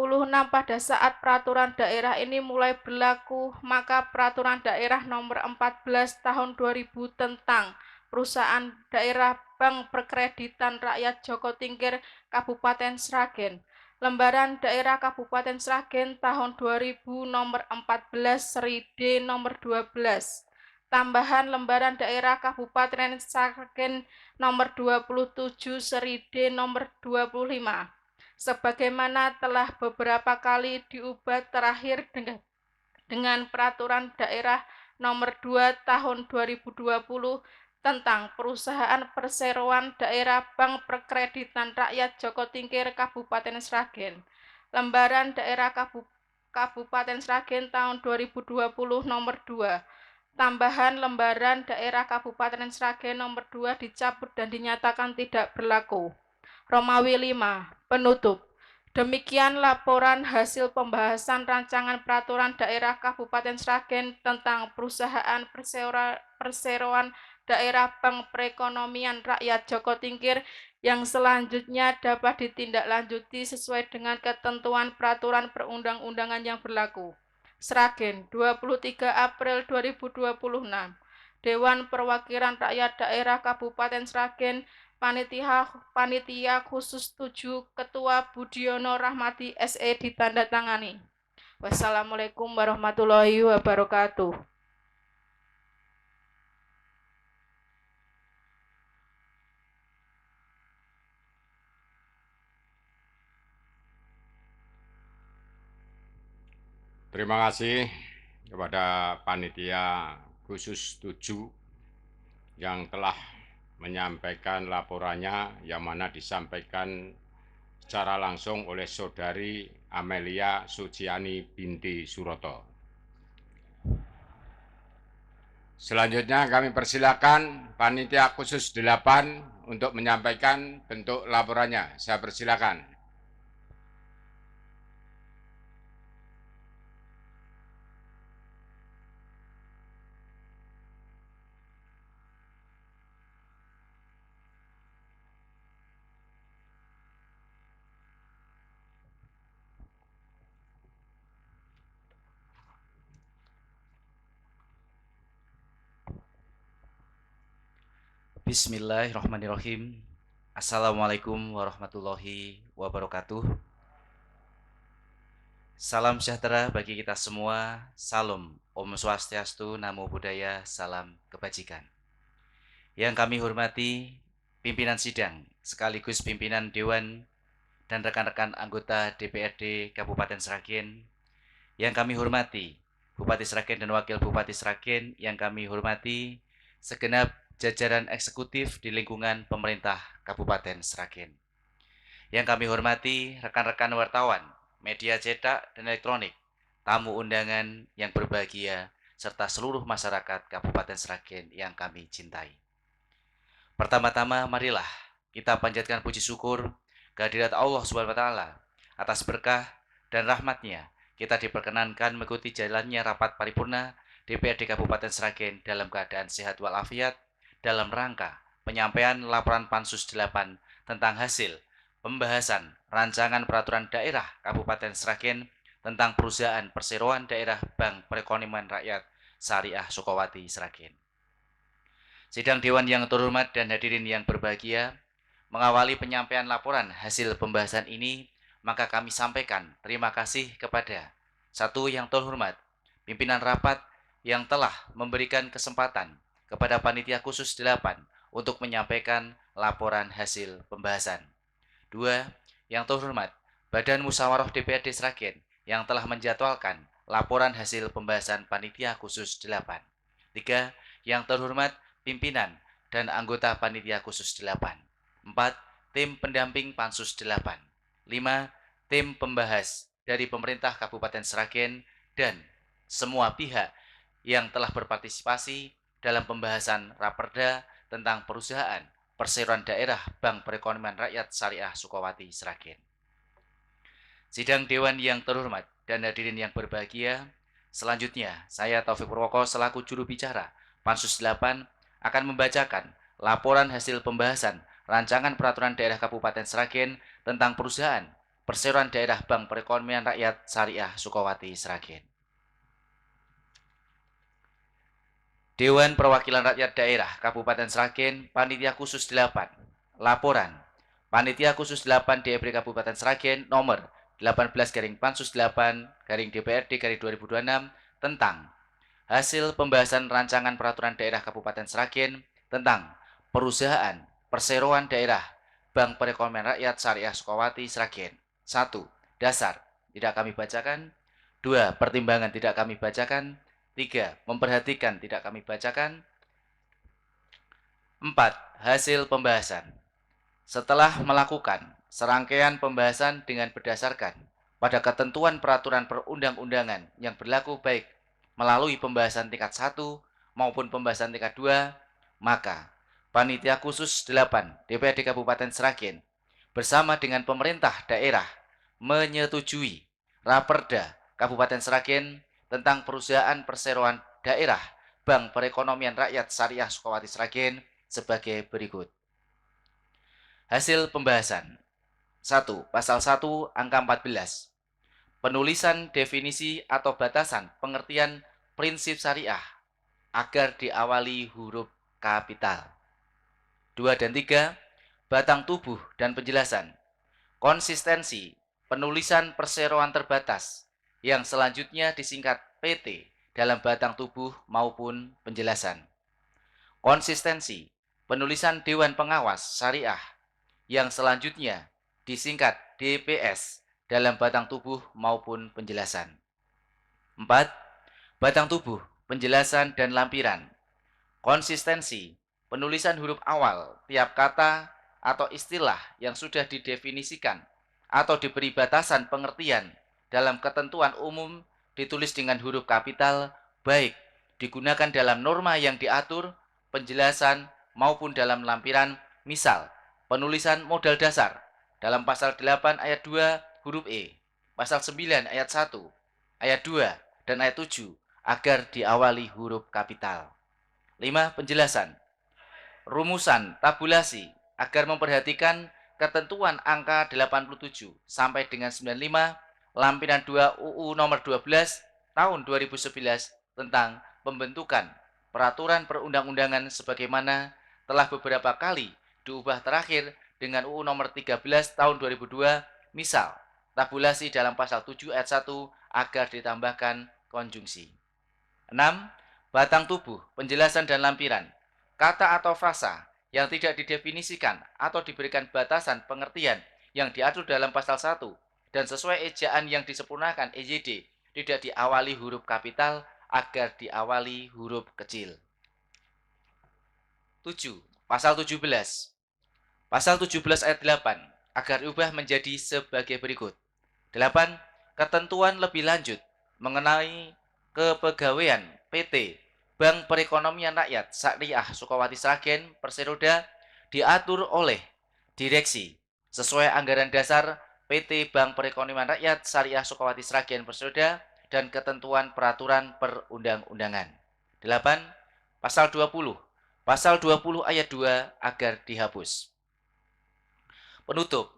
pada saat peraturan daerah ini mulai berlaku, maka peraturan daerah nomor 14 tahun 2000 tentang perusahaan daerah Bank Perkreditan Rakyat Joko Tingkir Kabupaten Sragen, lembaran daerah Kabupaten Sragen tahun 2000 nomor 14 seri D nomor 12, tambahan lembaran daerah Kabupaten Sragen nomor 27 seri D nomor 25, sebagaimana telah beberapa kali diubah terakhir dengan peraturan daerah nomor 2 tahun 2020 tentang perusahaan perseroan daerah Bank Perkreditan Rakyat Joko Tingkir Kabupaten Sragen, lembaran daerah Kabupaten Sragen tahun 2020 nomor 2, tambahan lembaran daerah Kabupaten Sragen nomor 2 dicabut dan dinyatakan tidak berlaku. Romawi 5. Penutup. Demikian laporan hasil pembahasan rancangan peraturan daerah Kabupaten Sragen tentang perusahaan perseroan daerah Bank Perekonomian Rakyat Joko Tingkir yang selanjutnya dapat ditindaklanjuti sesuai dengan ketentuan peraturan perundang-undangan yang berlaku. Sragen, 23 April 2026. Dewan Perwakilan Rakyat Daerah Kabupaten Sragen, Panitia Khusus 7, Ketua Budiono Rahmadi SE ditandatangani. Wassalamualaikum warahmatullahi wabarakatuh. Terima kasih kepada panitia khusus 7 yang telah menyampaikan laporannya yang mana disampaikan secara langsung oleh Saudari Amelia Suciani binti Suroto. Selanjutnya kami persilakan panitia khusus 8 untuk menyampaikan bentuk laporannya. Saya persilakan. Bismillahirrahmanirrahim. Assalamualaikum warahmatullahi wabarakatuh. Salam sejahtera bagi kita semua. Salam Om Swastiastu, Namo Buddhaya, salam kebajikan. Yang kami hormati pimpinan sidang sekaligus pimpinan Dewan dan rekan-rekan anggota DPRD Kabupaten Sragen. Yang kami hormati Bupati Sragen dan Wakil Bupati Sragen. Yang kami hormati segenap jajaran eksekutif di lingkungan pemerintah Kabupaten Sragen. Yang kami hormati rekan-rekan wartawan, media cetak dan elektronik, tamu undangan yang berbahagia, serta seluruh masyarakat Kabupaten Sragen yang kami cintai. Pertama-tama marilah kita panjatkan puji syukur kehadirat Allah SWT atas berkah dan rahmat-Nya. Kita diperkenankan mengikuti jalannya rapat paripurna DPRD Kabupaten Sragen dalam keadaan sehat walafiat, dalam rangka penyampaian laporan Pansus 8 tentang hasil pembahasan rancangan peraturan daerah Kabupaten Sragen tentang perusahaan perseroan daerah Bank Perekonomian Rakyat Syariah Sukawati Sragen. Sidang Dewan yang terhormat dan hadirin yang berbahagia, mengawali penyampaian laporan hasil pembahasan ini, maka kami sampaikan terima kasih kepada satu yang terhormat, pimpinan rapat yang telah memberikan kesempatan kepada panitia khusus 8 untuk menyampaikan laporan hasil pembahasan. 2. Yang terhormat, Badan Musyawarah DPRD Sragen yang telah menjadwalkan laporan hasil pembahasan panitia khusus 8. 3. Yang terhormat, pimpinan dan anggota panitia khusus 8. 4. Tim pendamping Pansus 8. 5. Tim pembahas dari pemerintah Kabupaten Sragen dan semua pihak yang telah berpartisipasi dalam pembahasan Raperda tentang perusahaan perseroan daerah Bank Perekonomian Rakyat Syariah Sukawati Sragen. Sidang Dewan yang terhormat dan hadirin yang berbahagia, selanjutnya saya Taufik Purwoko selaku juru bicara Pansus 8 akan membacakan laporan hasil pembahasan rancangan peraturan daerah Kabupaten Sragen tentang perusahaan perseroan daerah Bank Perekonomian Rakyat Syariah Sukawati Sragen. Dewan Perwakilan Rakyat Daerah Kabupaten Sragen, Panitia Khusus 8. Laporan Panitia Khusus 8 DPRD Kabupaten Sragen nomor 18/Pansus 8/DPRD/2026 tentang hasil pembahasan rancangan peraturan daerah Kabupaten Sragen tentang perusahaan perseroan daerah Bank Perekonomian Rakyat Syariah Sukawati Sragen. 1. Dasar tidak kami bacakan. 2. Pertimbangan tidak kami bacakan. 3. Memperhatikan tidak kami bacakan. 4. Hasil pembahasan. Setelah melakukan serangkaian pembahasan dengan berdasarkan pada ketentuan peraturan perundang-undangan yang berlaku baik melalui pembahasan tingkat 1 maupun pembahasan tingkat 2, maka Panitia Khusus 8 DPRD Kabupaten Sragen bersama dengan pemerintah daerah menyetujui Raperda Kabupaten Sragen tentang perusahaan perseroan daerah Bank Perekonomian Rakyat Syariah Sukawati Sragen sebagai berikut. Hasil pembahasan. 1. Pasal 1 angka 14. Penulisan definisi atau batasan pengertian prinsip syariah agar diawali huruf kapital. 2 dan 3. Batang tubuh dan penjelasan. Konsistensi penulisan perseroan terbatas yang selanjutnya disingkat PT dalam batang tubuh maupun penjelasan. Konsistensi penulisan Dewan Pengawas Syariah yang selanjutnya disingkat DPS dalam batang tubuh maupun penjelasan. 4. Batang tubuh, penjelasan dan lampiran. Konsistensi, penulisan huruf awal tiap kata atau istilah yang sudah didefinisikan atau diberi batasan pengertian dalam ketentuan umum ditulis dengan huruf kapital, baik digunakan dalam norma yang diatur, penjelasan maupun dalam lampiran. Misal, penulisan modal dasar dalam pasal 8 ayat 2 huruf E, pasal 9 ayat 1, ayat 2, dan ayat 7 agar diawali huruf kapital. 5. Penjelasan. Rumusan tabulasi agar memperhatikan ketentuan angka 87 sampai dengan 95 lampiran 2 UU nomor 12 tahun 2011 tentang pembentukan peraturan perundang-undangan sebagaimana telah beberapa kali diubah terakhir dengan UU nomor 13 tahun 2002. Misal, tabulasi dalam pasal 7 ayat 1 agar ditambahkan konjungsi. 6. Batang tubuh, penjelasan dan lampiran. Kata atau frasa yang tidak didefinisikan atau diberikan batasan pengertian yang diatur dalam pasal 1 dan sesuai ejaan yang disempurnakan EYD tidak diawali huruf kapital agar diawali huruf kecil. 7. Pasal 17. Pasal 17 ayat 8 agar diubah menjadi sebagai berikut. 8. Ketentuan lebih lanjut mengenai kepegawaian PT Bank Perekonomian Rakyat Syariah Sukawati Sragen Perseroda diatur oleh direksi sesuai anggaran dasar PT Bank Perekonomian Rakyat Syariah Sukawati Sragen Perseroda dan ketentuan peraturan perundang-undangan. 8. Pasal 20. Pasal 20 ayat 2 agar dihapus. Penutup.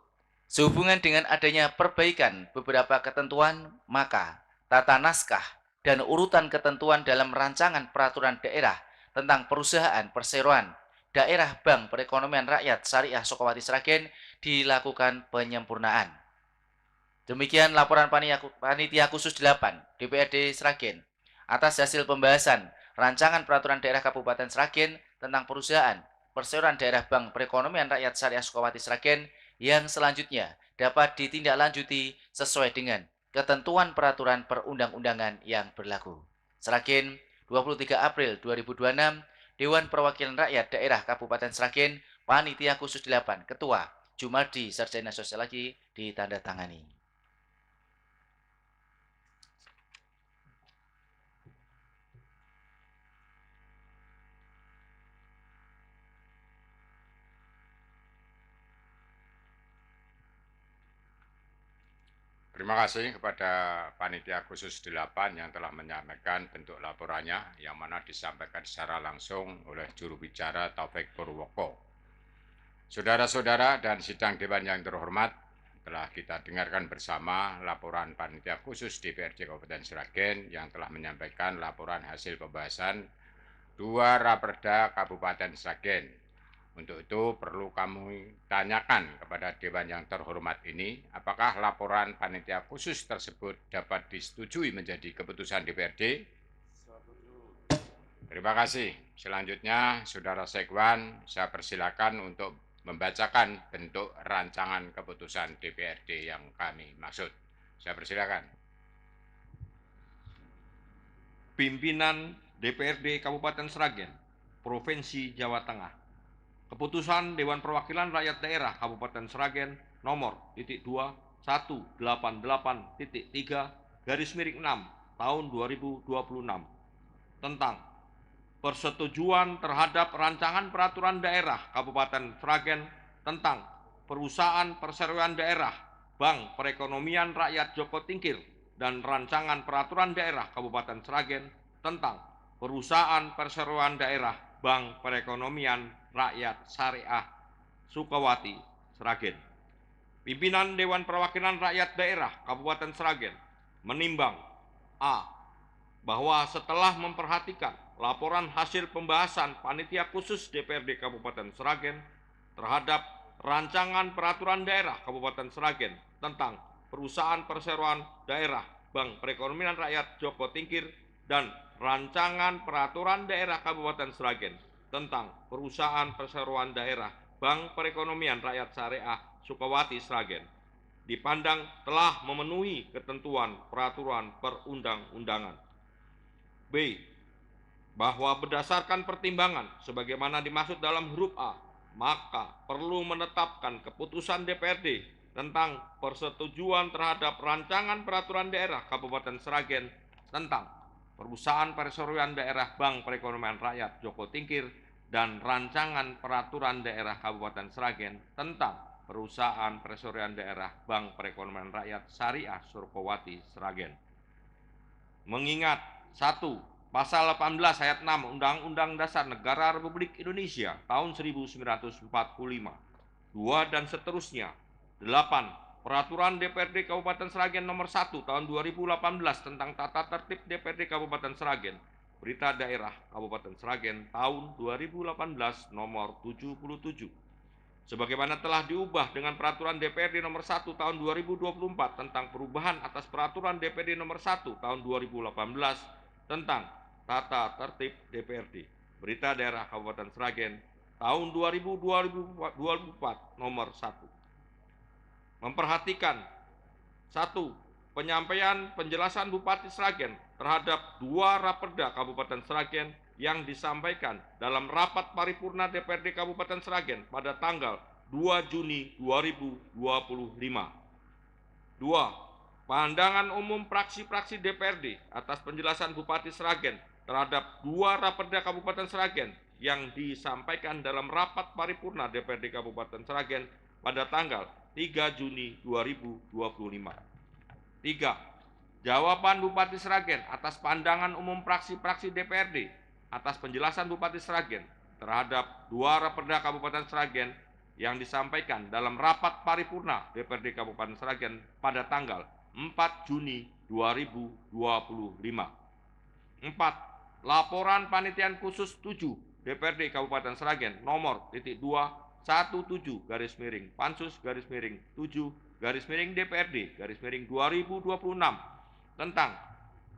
Sehubungan dengan adanya perbaikan beberapa ketentuan, maka tata naskah dan urutan ketentuan dalam rancangan peraturan daerah tentang perusahaan perseroan daerah Bank Perekonomian Rakyat Syariah Sukawati Sragen dilakukan penyempurnaan. Demikian laporan Panitia Khusus 8 DPRD Sragen atas hasil pembahasan rancangan peraturan daerah Kabupaten Sragen tentang perusahaan perseroan daerah Bank Perekonomian Rakyat Syariah Sukawati Sragen yang selanjutnya dapat ditindaklanjuti sesuai dengan ketentuan peraturan perundang-undangan yang berlaku. Sragen, 23 April 2026, Dewan Perwakilan Rakyat Daerah Kabupaten Sragen, Panitia Khusus 8, Ketua, Jumardi Sarjana Sosiologi, ditandatangani. Terima kasih kepada Panitia Khusus 8 yang telah menyampaikan bentuk laporannya yang mana disampaikan secara langsung oleh juru bicara Taufik Purwoko. Saudara-saudara dan sidang Dewan yang terhormat, telah kita dengarkan bersama laporan Panitia Khusus DPRD Kabupaten Sragen yang telah menyampaikan laporan hasil pembahasan 2 Raperda Kabupaten Sragen. Untuk itu perlu kami tanyakan kepada Dewan yang terhormat ini, apakah laporan Panitia Khusus tersebut dapat disetujui menjadi keputusan DPRD? Terima kasih. Selanjutnya, Saudara Sekwan, saya persilakan untuk membacakan bentuk rancangan keputusan DPRD yang kami maksud. Saya persilakan. Pimpinan DPRD Kabupaten Sragen, Provinsi Jawa Tengah. Keputusan Dewan Perwakilan Rakyat Daerah Kabupaten Sragen nomor 2188.3/6 tahun 2026 tentang persetujuan terhadap rancangan peraturan daerah Kabupaten Sragen tentang perusahaan perseroan daerah Bank Perekonomian Rakyat Joko Tingkir dan rancangan peraturan daerah Kabupaten Sragen tentang perusahaan perseroan daerah Bank Perekonomian Rakyat Syariah Sukawati Sragen. Pimpinan Dewan Perwakilan Rakyat Daerah Kabupaten Sragen menimbang A. Bahwa setelah memperhatikan laporan hasil pembahasan Panitia Khusus DPRD Kabupaten Sragen terhadap rancangan peraturan daerah Kabupaten Sragen tentang perusahaan perseroan daerah Bank Perekonomian Rakyat Joko Tingkir dan rancangan peraturan daerah Kabupaten Sragen tentang perusahaan perseroan daerah Bank Perekonomian Rakyat Syariah Sukawati Sragen dipandang telah memenuhi ketentuan peraturan perundang-undangan. B. Bahwa berdasarkan pertimbangan sebagaimana dimaksud dalam huruf A, maka perlu menetapkan keputusan DPRD tentang persetujuan terhadap rancangan peraturan daerah Kabupaten Sragen tentang Perusahaan Perseroan Daerah Bank Perekonomian Rakyat Joko Tingkir dan rancangan peraturan daerah Kabupaten Sragen tentang Perusahaan Perseroan Daerah Bank Perekonomian Rakyat Syariah Sukawati Sragen. Mengingat 1. Pasal 18 ayat 6 Undang-Undang Dasar Negara Republik Indonesia tahun 1945, 2 dan seterusnya. 8. Peraturan DPRD Kabupaten Sragen nomor 1 tahun 2018 tentang tata tertib DPRD Kabupaten Sragen. Berita Daerah Kabupaten Sragen tahun 2018 nomor 77. Sebagaimana telah diubah dengan peraturan DPRD nomor 1 tahun 2024 tentang perubahan atas peraturan DPRD nomor 1 tahun 2018 tentang tata tertib DPRD. Berita Daerah Kabupaten Sragen tahun 2024 nomor 1. Memperhatikan 1. Penyampaian penjelasan Bupati Sragen terhadap 2 Raperda Kabupaten Sragen yang disampaikan dalam rapat paripurna DPRD Kabupaten Sragen pada tanggal 2 Juni 2025. 2. Pandangan umum fraksi-fraksi DPRD atas penjelasan Bupati Sragen terhadap 2 Raperda Kabupaten Sragen yang disampaikan dalam rapat paripurna DPRD Kabupaten Sragen pada tanggal 3 Juni 2025. 3. Jawaban Bupati Sragen atas pandangan umum fraksi-fraksi DPRD atas penjelasan Bupati Sragen terhadap 2 Raperda Kabupaten Sragen yang disampaikan dalam rapat paripurna DPRD Kabupaten Sragen pada tanggal 4 Juni 2025. 4. Laporan Panitian Khusus 7 DPRD Kabupaten Sragen nomor .217 Pansus 7 DPRD 2026 tentang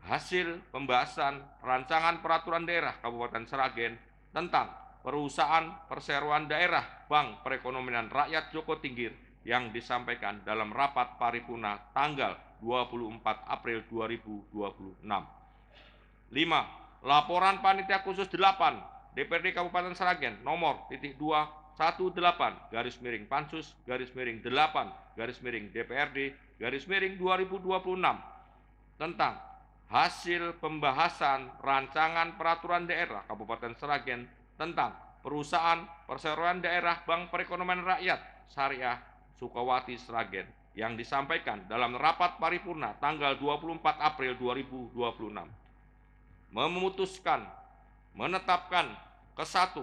hasil pembahasan rancangan peraturan daerah Kabupaten Sragen tentang Perusahaan Perseroan Daerah Bank Perekonomian Rakyat Joko Tingkir yang disampaikan dalam rapat paripurna tanggal 24 April 2026. 5. Laporan Panitia Khusus 8 DPRD Kabupaten Sragen nomor .218 Pansus 8 DPRD 2026 tentang hasil pembahasan rancangan peraturan daerah Kabupaten Sragen tentang Perusahaan Perseroan Daerah Bank Perekonomian Rakyat Syariah Sukawati Sragen yang disampaikan dalam rapat paripurna tanggal 24 April 2026. Memutuskan, menetapkan ke-1,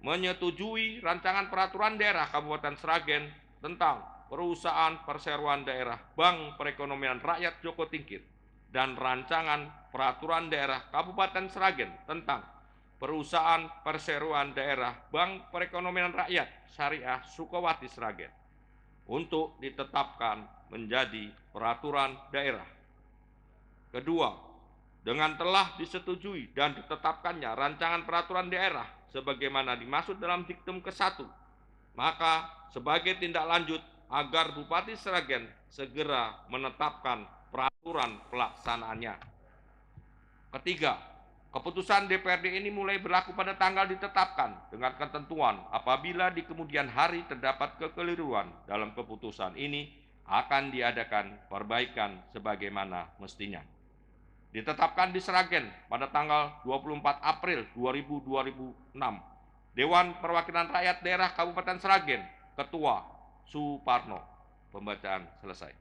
menyetujui rancangan peraturan daerah Kabupaten Sragen tentang Perusahaan Perseroan Daerah Bank Perekonomian Rakyat Joko Tingkir dan rancangan peraturan daerah Kabupaten Sragen tentang Perusahaan Perseroan Daerah Bank Perekonomian Rakyat Syariah Sukawati Sragen untuk ditetapkan menjadi peraturan daerah. Kedua, dengan telah disetujui dan ditetapkannya rancangan peraturan daerah sebagaimana dimaksud dalam diktum ke-1, maka sebagai tindak lanjut agar Bupati Sragen segera menetapkan peraturan pelaksanaannya. Ketiga, keputusan DPRD ini mulai berlaku pada tanggal ditetapkan dengan ketentuan apabila di kemudian hari terdapat kekeliruan dalam keputusan ini akan diadakan perbaikan sebagaimana mestinya. Ditetapkan di Sragen pada tanggal 24 April 2026. Dewan Perwakilan Rakyat Daerah Kabupaten Sragen, Ketua Suparno. Pembacaan selesai.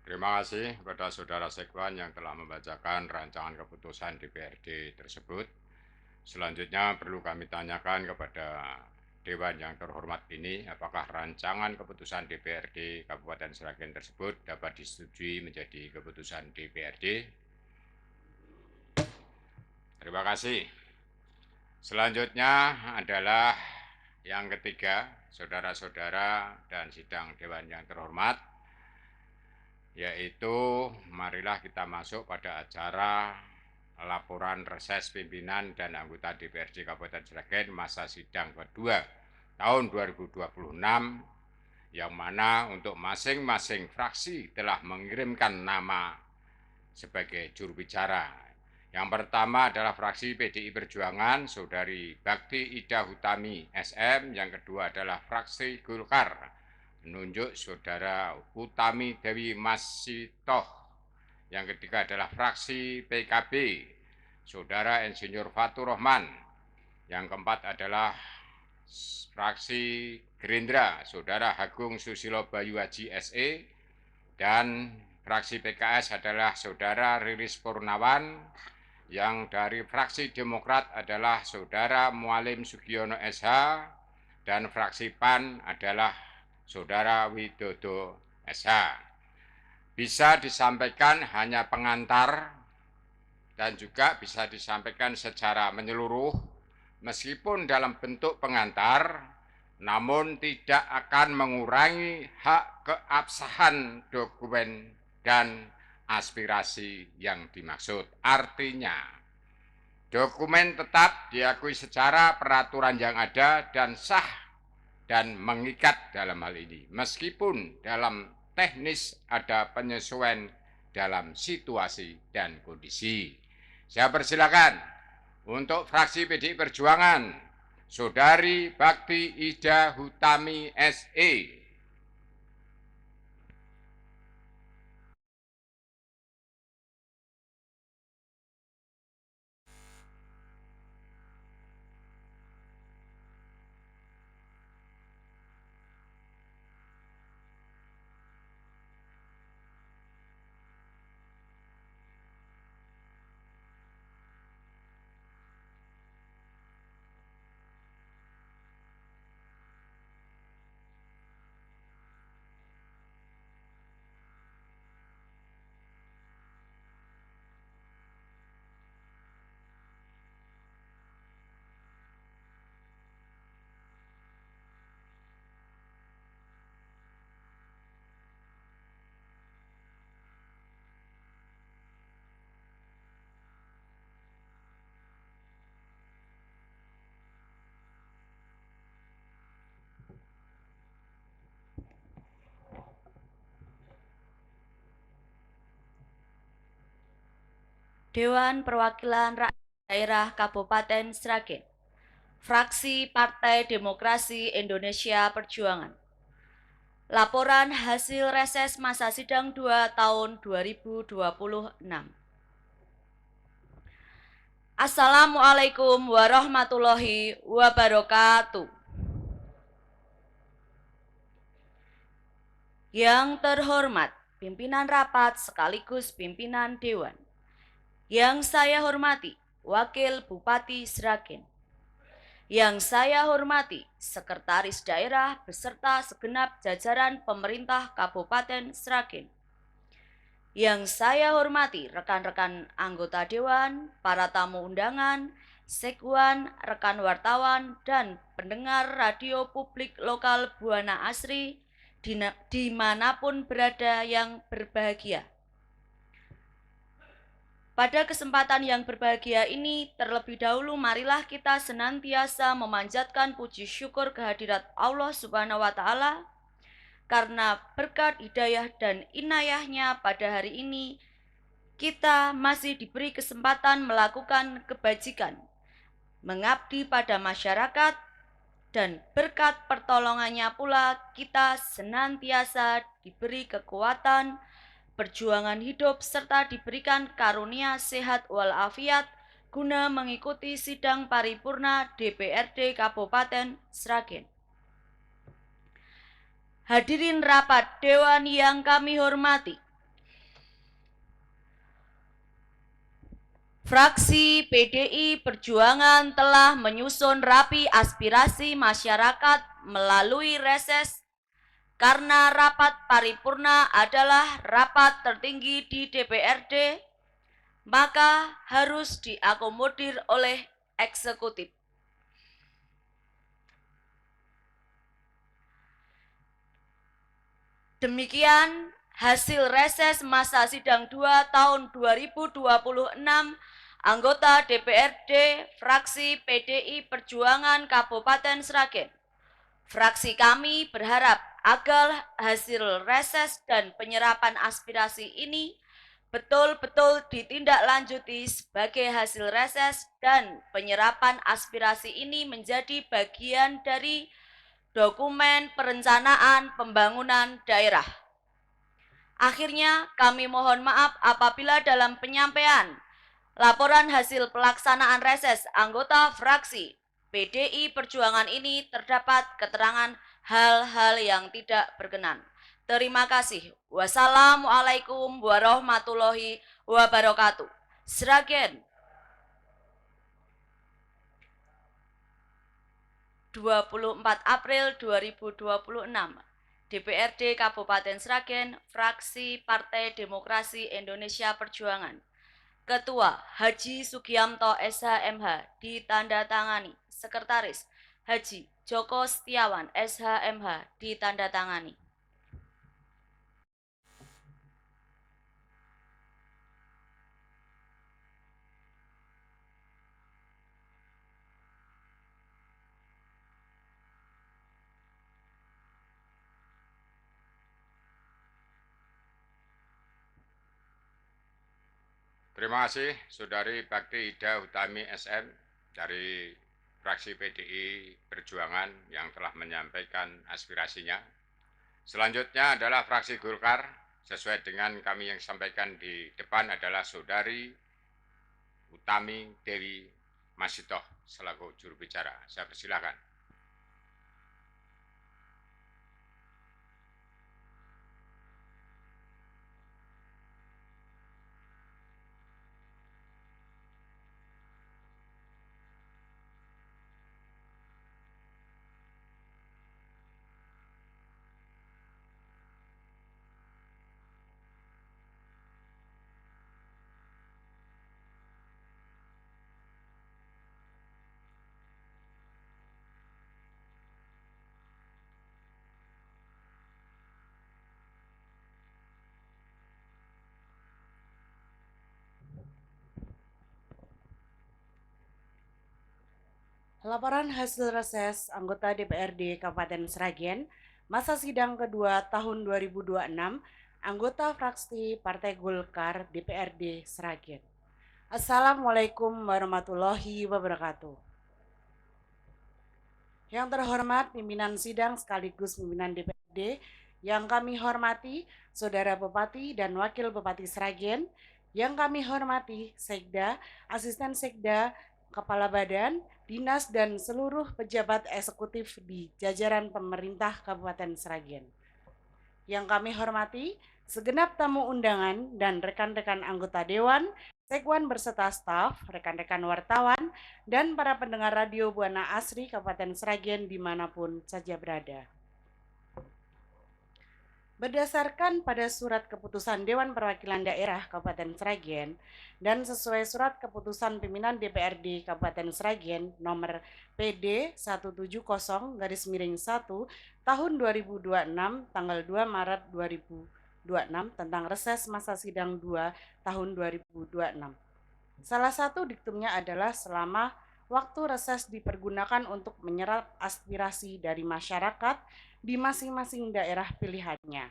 Terima kasih kepada Saudara Sekwan yang telah membacakan rancangan keputusan DPRD tersebut. Selanjutnya perlu kami tanyakan kepada Dewan yang terhormat ini, apakah rancangan keputusan DPRD Kabupaten Sragen tersebut dapat disetujui menjadi keputusan DPRD? Terima kasih. Selanjutnya adalah yang ketiga, saudara-saudara dan sidang Dewan yang terhormat, yaitu marilah kita masuk pada acara laporan reses pimpinan dan anggota DPRD Kabupaten Sragen masa sidang kedua tahun 2026, yang mana untuk masing-masing fraksi telah mengirimkan nama sebagai juru bicara. Yang pertama adalah fraksi PDI Perjuangan, Saudari Bakti Ida Hutami SM. Yang kedua adalah fraksi Golkar, menunjuk Saudara Hutami Dewi Masitoh. Yang ketiga adalah fraksi PKB, Saudara Insinyur Fatur Rahman. Yang keempat adalah fraksi Gerindra, Saudara Agung Susilo Bayu Haji SE. Dan fraksi PKS adalah Saudara Riris Purnawan. Yang dari fraksi Demokrat adalah Saudara Mualim Sugiono SH. Dan fraksi PAN adalah Saudara Widodo SH. Bisa disampaikan hanya pengantar dan juga bisa disampaikan secara menyeluruh, meskipun dalam bentuk pengantar, namun tidak akan mengurangi hak keabsahan dokumen dan aspirasi yang dimaksud. Artinya, dokumen tetap diakui secara peraturan yang ada dan sah dan mengikat dalam hal ini, meskipun dalam teknis ada penyesuaian dalam situasi dan kondisi. Saya persilakan untuk fraksi PDI Perjuangan, Saudari Bakti Ida Hutami SE. Dewan Perwakilan Rakyat Daerah Kabupaten Sragen, fraksi Partai Demokrasi Indonesia Perjuangan. Laporan hasil reses masa sidang 2 tahun 2026. Assalamualaikum warahmatullahi wabarakatuh. Yang terhormat pimpinan rapat sekaligus pimpinan Dewan. Yang saya hormati Wakil Bupati Sragen. Yang saya hormati Sekretaris Daerah beserta segenap jajaran pemerintah Kabupaten Sragen. Yang saya hormati rekan-rekan anggota Dewan, para tamu undangan, sekwan, rekan wartawan, dan pendengar radio publik lokal Buana Asri dimanapun berada yang berbahagia. Pada kesempatan yang berbahagia ini, terlebih dahulu marilah kita senantiasa memanjatkan puji syukur kehadirat Allah Subhanahu wa Ta'ala, karena berkat hidayah dan inayahnya pada hari ini, kita masih diberi kesempatan melakukan kebajikan, mengabdi pada masyarakat, dan berkat pertolongannya pula kita senantiasa diberi kekuatan, perjuangan hidup, serta diberikan karunia sehat walafiat guna mengikuti sidang paripurna DPRD Kabupaten Sragen. Hadirin rapat Dewan yang kami hormati, fraksi PDI Perjuangan telah menyusun rapi aspirasi masyarakat melalui reses. Karena rapat paripurna adalah rapat tertinggi di DPRD, maka harus diakomodir oleh eksekutif. Demikian hasil reses masa sidang 2 tahun 2026 anggota DPRD fraksi PDI Perjuangan Kabupaten Sragen. Fraksi kami berharap agar hasil reses dan penyerapan aspirasi ini betul-betul ditindaklanjuti sebagai hasil reses dan penyerapan aspirasi ini menjadi bagian dari dokumen perencanaan pembangunan daerah. Akhirnya, kami mohon maaf apabila dalam penyampaian laporan hasil pelaksanaan reses anggota fraksi PDI Perjuangan ini terdapat keterangan hal-hal yang tidak berkenan. Terima kasih. Wassalamualaikum warahmatullahi wabarakatuh. Sragen 24 April 2026. DPRD Kabupaten Sragen, fraksi Partai Demokrasi Indonesia Perjuangan. Ketua Haji Sugiamto SHMH ditandatangani. Sekretaris Haji Joko Setiawan SHMH ditandatangani. Terima kasih Saudari Bakti Ida Utami SM dari fraksi PDI Perjuangan yang telah menyampaikan aspirasinya. Selanjutnya adalah fraksi Golkar, sesuai dengan kami yang sampaikan di depan adalah Saudari Utami Dewi Masitoh selaku juru bicara. Saya persilakan. Laporan hasil reses anggota DPRD Kabupaten Sragen, masa sidang kedua tahun 2026, anggota fraksi Partai Golkar DPRD Sragen. Assalamualaikum warahmatullahi wabarakatuh. Yang terhormat pimpinan sidang sekaligus pimpinan DPRD, yang kami hormati Saudara Bupati dan Wakil Bupati Sragen, yang kami hormati Sekda, Asisten Sekda, Kepala Badan, Dinas dan seluruh pejabat eksekutif di jajaran pemerintah Kabupaten Sragen. Yang kami hormati segenap tamu undangan dan rekan-rekan anggota Dewan, Sekwan berserta staf, rekan-rekan wartawan, dan para pendengar radio Buana Asri Kabupaten Sragen dimanapun saja berada. Berdasarkan pada surat keputusan Dewan Perwakilan Daerah Kabupaten Sragen dan sesuai surat keputusan pimpinan DPRD Kabupaten Sragen nomor PD 170-1 tahun 2026 tanggal 2 Maret 2026 tentang reses masa sidang 2 tahun 2026. Salah satu diktumnya adalah selama waktu reses dipergunakan untuk menyerap aspirasi dari masyarakat di masing-masing daerah pilihannya.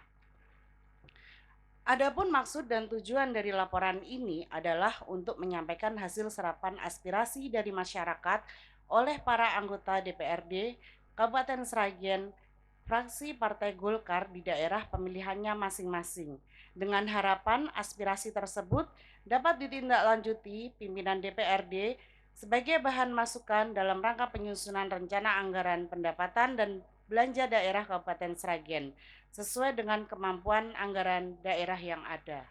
Adapun maksud dan tujuan dari laporan ini adalah untuk menyampaikan hasil serapan aspirasi dari masyarakat oleh para anggota DPRD Kabupaten Sragen, fraksi Partai Golkar di daerah pemilihannya masing-masing, dengan harapan aspirasi tersebut dapat ditindaklanjuti pimpinan DPRD sebagai bahan masukan dalam rangka penyusunan rencana anggaran pendapatan dan belanja daerah Kabupaten Sragen sesuai dengan kemampuan anggaran daerah yang ada.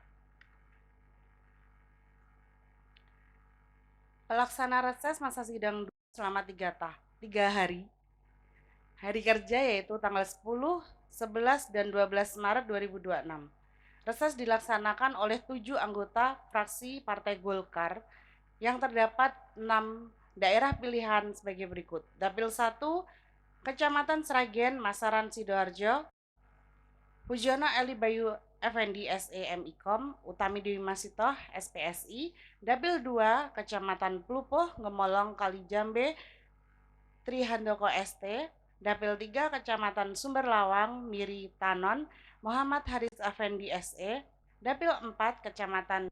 Pelaksana reses masa sidang selama 3 hari. Hari kerja yaitu tanggal 10, 11, dan 12 Maret 2026. Reses dilaksanakan oleh 7 anggota fraksi Partai Golkar yang terdapat 6 daerah pilihan sebagai berikut. Dapil 1, Kecamatan Sragen, Masaran Sidoarjo, Hujono Eli Bayu Effendi SEMIKOM, Utami Dewi Masitoh SPSI, Dapil 2, Kecamatan Plupuh, Ngemolong Kalijambe, Trihandoko ST, Dapil 3 Kecamatan Sumberlawang, Miri Tanon, Muhammad Haris Afendi SE. Dapil 4 Kecamatan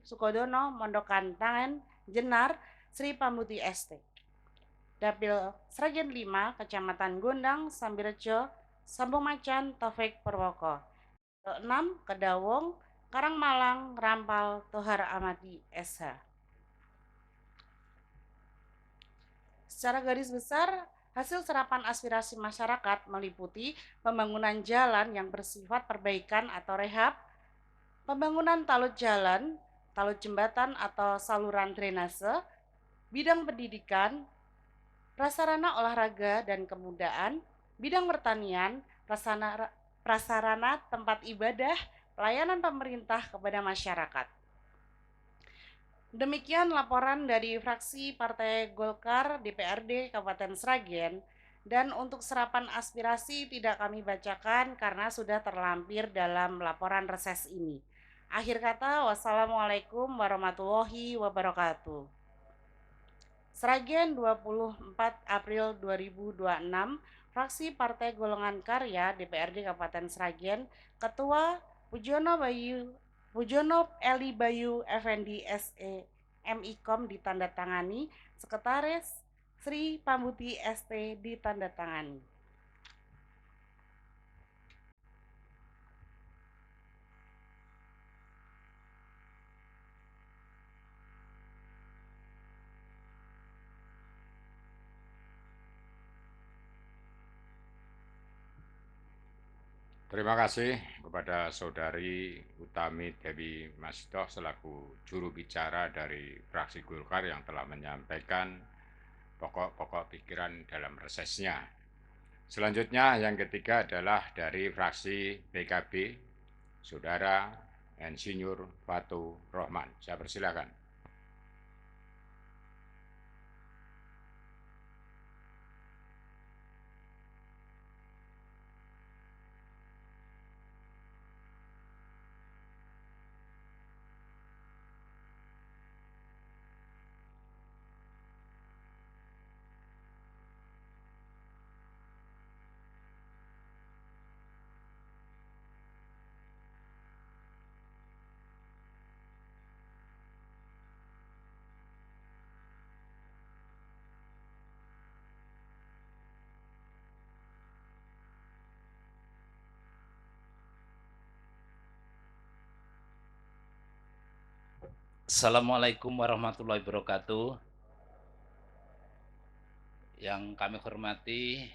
Sukodono, Mondokan Tangen, Jenar, Sri Pambuti ST. Dapil Sragen 5 Kecamatan Gondang, Sambirejo, Sambung Macan, Taufik Purwoko. Dapil 6 Kedawung, Karangmalang, Rampal, Tohar Amadi SH. Secara garis besar, hasil serapan aspirasi masyarakat meliputi pembangunan jalan yang bersifat perbaikan atau rehab, pembangunan talut jalan, talut jembatan atau saluran drainase, bidang pendidikan, prasarana olahraga dan kemudaan, bidang pertanian, prasarana tempat ibadah, pelayanan pemerintah kepada masyarakat. Demikian laporan dari fraksi Partai Golkar DPRD Kabupaten Sragen, dan untuk serapan aspirasi tidak kami bacakan karena sudah terlampir dalam laporan reses ini. Akhir kata, wassalamualaikum warahmatullahi wabarakatuh. Sragen 24 April 2026, fraksi Partai Golongan Karya DPRD Kabupaten Sragen, Ketua Pujono Eli Bayu Effendi SE MIKOM ditandatangani, Sekretaris Sri Pambuti ST ditandatangani. Terima kasih kepada Saudari Utami Dewi Masito selaku juru bicara dari fraksi Golkar yang telah menyampaikan pokok-pokok pikiran dalam resesnya. Selanjutnya yang ketiga adalah dari fraksi PKB, Saudara Insinyur Fatur Rohman. Saya persilakan. Assalamualaikum warahmatullahi wabarakatuh. Yang kami hormati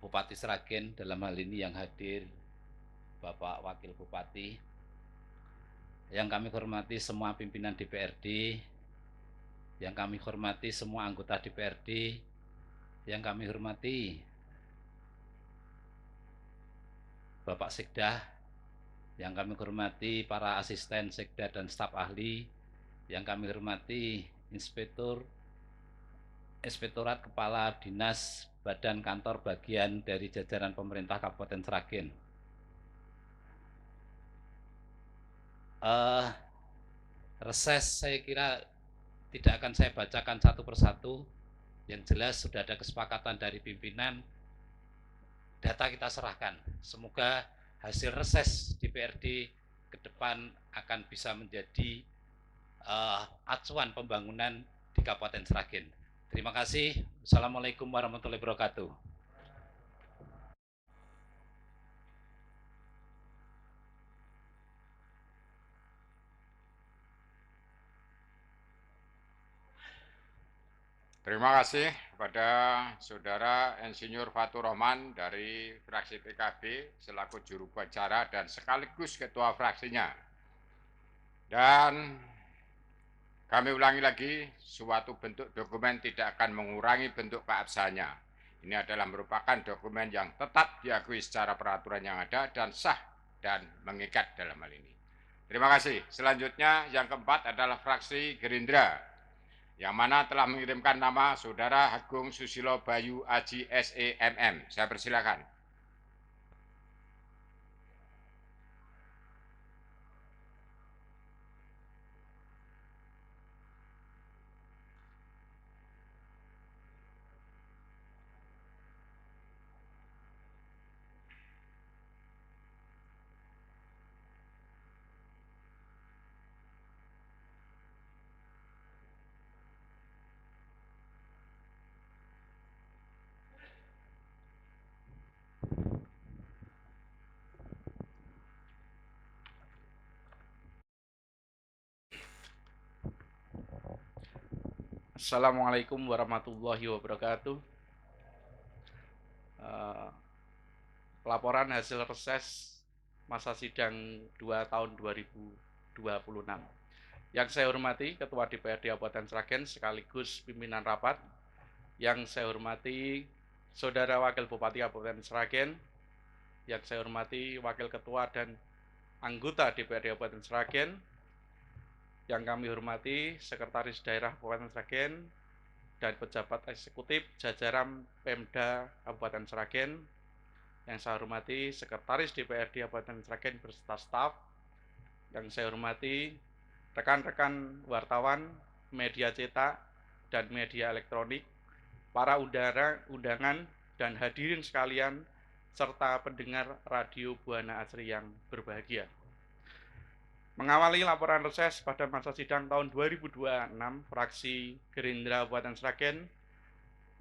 Bupati Sragen dalam hal ini yang hadir, Bapak Wakil Bupati. Yang kami hormati semua pimpinan DPRD, yang kami hormati semua anggota DPRD, yang kami hormati Bapak Sekda, yang kami hormati para asisten Sekda dan staf ahli, yang kami hormati Inspektorat Kepala Dinas Badan Kantor Bagian dari jajaran pemerintah Kabupaten Sragen. Reses saya kira tidak akan saya bacakan satu persatu. Yang jelas sudah ada kesepakatan dari pimpinan, data kita serahkan. Semoga hasil reses DPRD ke depan akan bisa menjadi acuan pembangunan di Kabupaten Sragen. Terima kasih. Assalamualaikum warahmatullahi wabarakatuh. Terima kasih kepada Saudara Insinyur Fatur Rohman dari fraksi PKB selaku juru bicara dan sekaligus ketua fraksinya. Dan kami ulangi lagi, suatu bentuk dokumen tidak akan mengurangi bentuk keabsahannya. Ini adalah merupakan dokumen yang tetap diakui secara peraturan yang ada dan sah dan mengikat dalam hal ini. Terima kasih. Selanjutnya yang keempat adalah fraksi Gerindra, yang mana telah mengirimkan nama Saudara Agung Susilo Bayu Aji SEMM. Saya persilakan. Assalamualaikum warahmatullahi wabarakatuh. Laporan hasil reses masa sidang 2 tahun 2026. Yang saya hormati Ketua DPRD Kabupaten Sragen sekaligus pimpinan rapat. Yang saya hormati Saudara Wakil Bupati Kabupaten Sragen. Yang saya hormati Wakil Ketua dan anggota DPRD Kabupaten Sragen. Yang kami hormati Sekretaris Daerah Kabupaten Sragen dan pejabat eksekutif jajaran Pemda Kabupaten Sragen. Yang saya hormati Sekretaris DPRD Kabupaten Sragen beserta staf. Yang saya hormati rekan-rekan wartawan, media cetak, dan media elektronik, para undangan dan hadirin sekalian, serta pendengar Radio Buana Asri yang berbahagia. Mengawali laporan reses pada masa sidang tahun 2026, fraksi Gerindra Kabupaten Sragen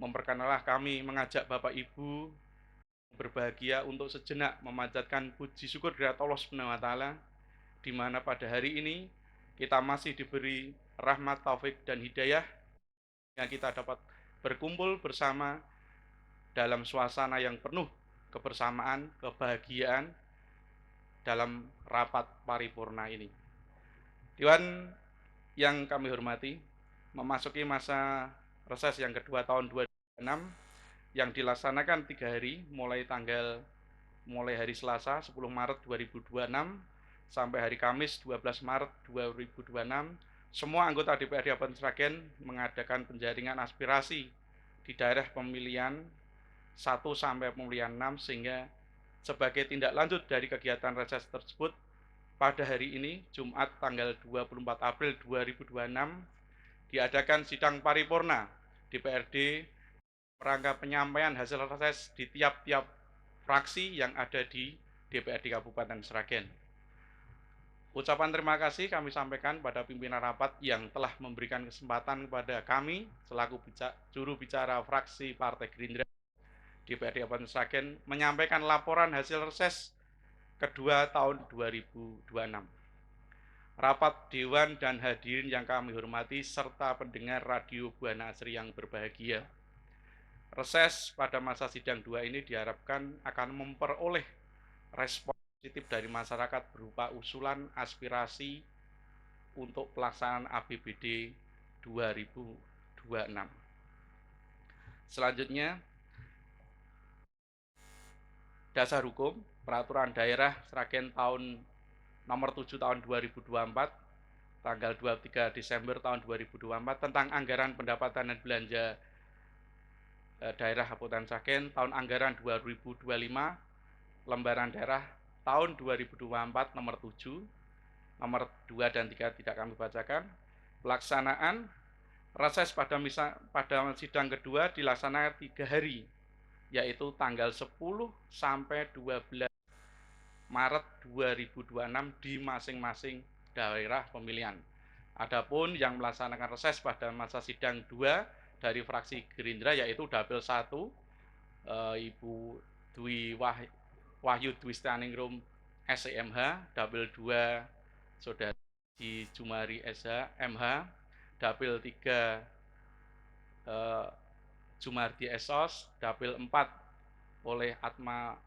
memperkenalkan kami mengajak Bapak Ibu berbahagia untuk sejenak memanjatkan puji syukur kehadirat Allah Subhanahu wa taala, di mana pada hari ini kita masih diberi rahmat, taufik, dan hidayah yang kita dapat berkumpul bersama dalam suasana yang penuh kebersamaan, kebahagiaan dalam rapat paripurna ini. Dewan yang kami hormati, memasuki masa reses yang kedua tahun 2026 yang dilaksanakan 3 hari mulai hari Selasa 10 Maret 2026 sampai hari Kamis 12 Maret 2026, semua anggota DPRD Kabupaten Sragen mengadakan penjaringan aspirasi di daerah pemilihan 1 sampai pemilihan 6, sehingga sebagai tindak lanjut dari kegiatan reses tersebut, pada hari ini Jumat tanggal 24 April 2026 diadakan sidang paripurna DPRD rangka penyampaian hasil reses di tiap-tiap fraksi yang ada di DPRD Kabupaten Sragen. Ucapan terima kasih kami sampaikan pada pimpinan rapat yang telah memberikan kesempatan kepada kami selaku juru bicara fraksi Partai Gerindra DPRD Kabupaten Sragen menyampaikan laporan hasil reses kedua tahun 2026. Rapat Dewan dan hadirin yang kami hormati serta pendengar Radio Buana Asri yang berbahagia. Reses pada masa sidang 2 ini diharapkan akan memperoleh respon positif dari masyarakat berupa usulan aspirasi untuk pelaksanaan APBD 2026. Selanjutnya, dasar hukum Peraturan Daerah Sragen tahun nomor 7 tahun 2024 tanggal 23 Desember tahun 2024 tentang anggaran pendapatan dan belanja daerah Kabupaten Sragen tahun anggaran 2025 lembaran daerah tahun 2024 nomor 7, nomor 2 dan 3 tidak kami bacakan. Pelaksanaan reses pada sidang kedua dilaksanakan 3 hari, yaitu tanggal 10 sampai 12 Maret 2026 di masing-masing daerah pemilihan. Adapun yang melaksanakan reses pada masa sidang 2 dari fraksi Gerindra yaitu Dapil 1 Ibu Dwi Wahyu Dwistaningrum SEMH, Dapil 2 Saudara Di Jumari SMH, Dapil 3 Jumardi Esos, Dapil 4 oleh Atma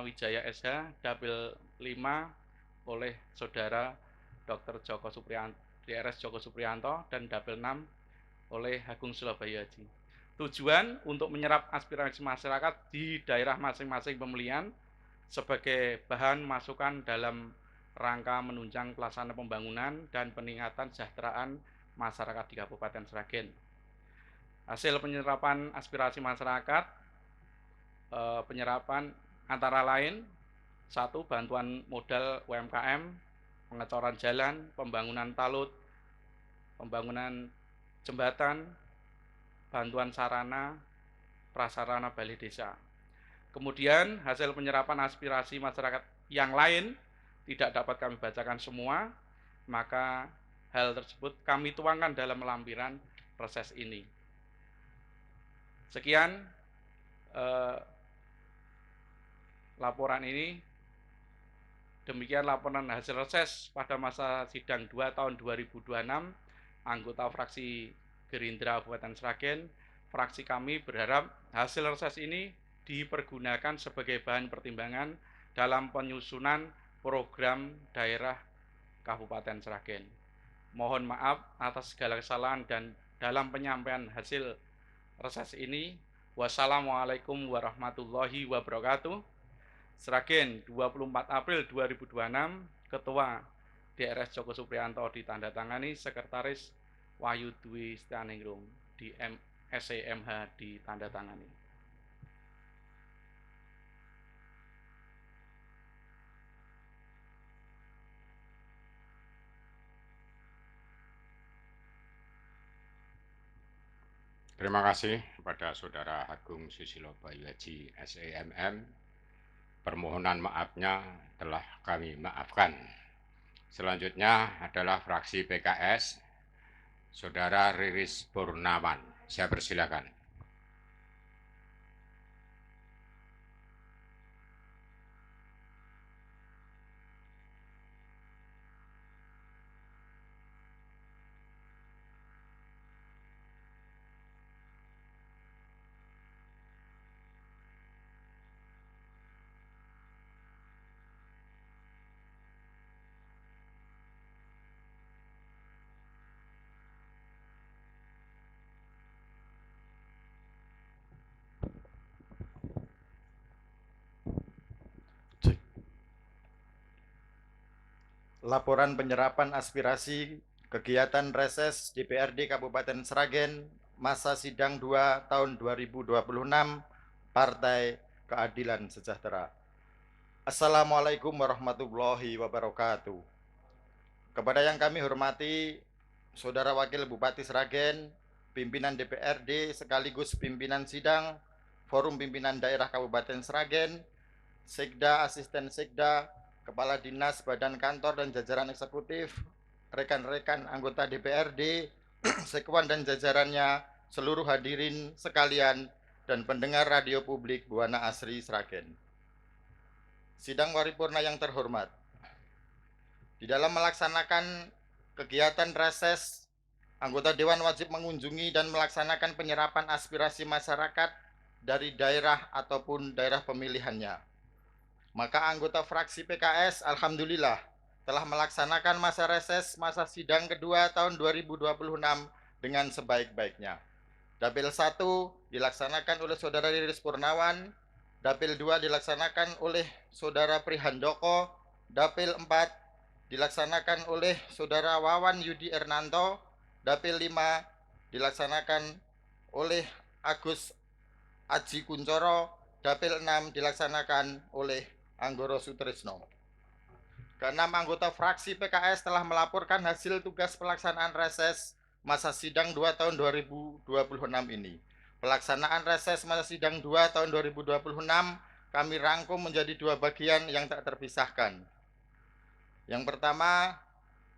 Wijaya SH, Dapil 5 oleh Saudara Dr. Joko Supriyanto, DRS Joko Supriyanto, dan Dapil 6 oleh Agung Surabaya Haji. Tujuan untuk menyerap aspirasi masyarakat di daerah masing-masing pemilihan sebagai bahan masukan dalam rangka menunjang pelaksanaan pembangunan dan peningkatan kesejahteraan masyarakat di Kabupaten Sragen. Hasil penyerapan aspirasi masyarakat, penyerapan antara lain 1. Bantuan modal UMKM, pengecoran jalan, pembangunan talut, pembangunan jembatan, bantuan sarana, prasarana balai desa. Kemudian hasil penyerapan aspirasi masyarakat yang lain tidak dapat kami bacakan semua, maka hal tersebut kami tuangkan dalam lampiran reses ini. Sekian laporan ini. Demikian laporan hasil reses pada masa sidang 2 tahun 2026 anggota fraksi Gerindra Kabupaten Sragen, fraksi kami berharap hasil reses ini dipergunakan sebagai bahan pertimbangan dalam penyusunan program daerah Kabupaten Sragen. Mohon maaf atas segala kesalahan dan dalam penyampaian hasil reses ini. Wassalamualaikum warahmatullahi wabarakatuh. Sragen, 24 April 2026, Ketua DRS Joko Supriyanto ditandatangani, Sekretaris Wahyu Dwi Setianingrum di SEMH ditandatangani. Terima kasih kepada Saudara Agung Susilo Bayu Haji SEMM. Permohonan maafnya telah kami maafkan. Selanjutnya adalah fraksi PKS, Saudara Riris Purnawan. Saya persilakan. Laporan penyerapan aspirasi kegiatan reses DPRD Kabupaten Sragen masa sidang 2 tahun 2026 Partai Keadilan Sejahtera. Assalamualaikum warahmatullahi wabarakatuh. Kepada yang kami hormati Saudara Wakil Bupati Sragen, pimpinan DPRD sekaligus pimpinan sidang, Forum Pimpinan Daerah Kabupaten Sragen, Sekda, Asisten Sekda, Kepala Dinas, Badan Kantor dan jajaran eksekutif, rekan-rekan anggota DPRD, Sekwan dan jajarannya, seluruh hadirin sekalian, dan pendengar radio publik Buana Asri Sragen. Sidang paripurna yang terhormat, di dalam melaksanakan kegiatan reses, anggota Dewan wajib mengunjungi dan melaksanakan penyerapan aspirasi masyarakat dari daerah ataupun daerah pemilihannya. Maka anggota fraksi PKS alhamdulillah telah melaksanakan masa reses masa sidang kedua tahun 2026 dengan sebaik-baiknya. Dapil 1 dilaksanakan oleh Saudara Riris Purnawan, Dapil 2 dilaksanakan oleh Saudara Prihandoko, Dapil 4 dilaksanakan oleh Saudara Wawan Yudi Ernanto, Dapil 5 dilaksanakan oleh Agus Aji Kuncoro, Dapil 6 dilaksanakan oleh Anggoro Sutrisno. Keenam anggota fraksi PKS telah melaporkan hasil tugas pelaksanaan reses masa sidang 2 tahun 2026 ini. Pelaksanaan reses masa sidang 2 tahun 2026 kami rangkum menjadi 2 bagian yang tak terpisahkan. Yang pertama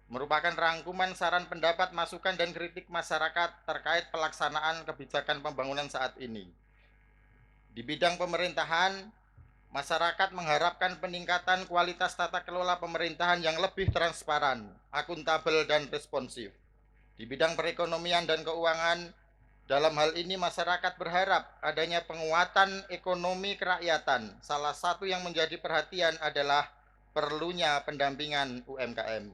merupakan rangkuman saran pendapat, masukan, dan kritik masyarakat terkait pelaksanaan kebijakan pembangunan saat ini. Di bidang pemerintahan, masyarakat mengharapkan peningkatan kualitas tata kelola pemerintahan yang lebih transparan, akuntabel, dan responsif. Di bidang perekonomian dan keuangan, dalam hal ini masyarakat berharap adanya penguatan ekonomi kerakyatan. Salah satu yang menjadi perhatian adalah perlunya pendampingan UMKM.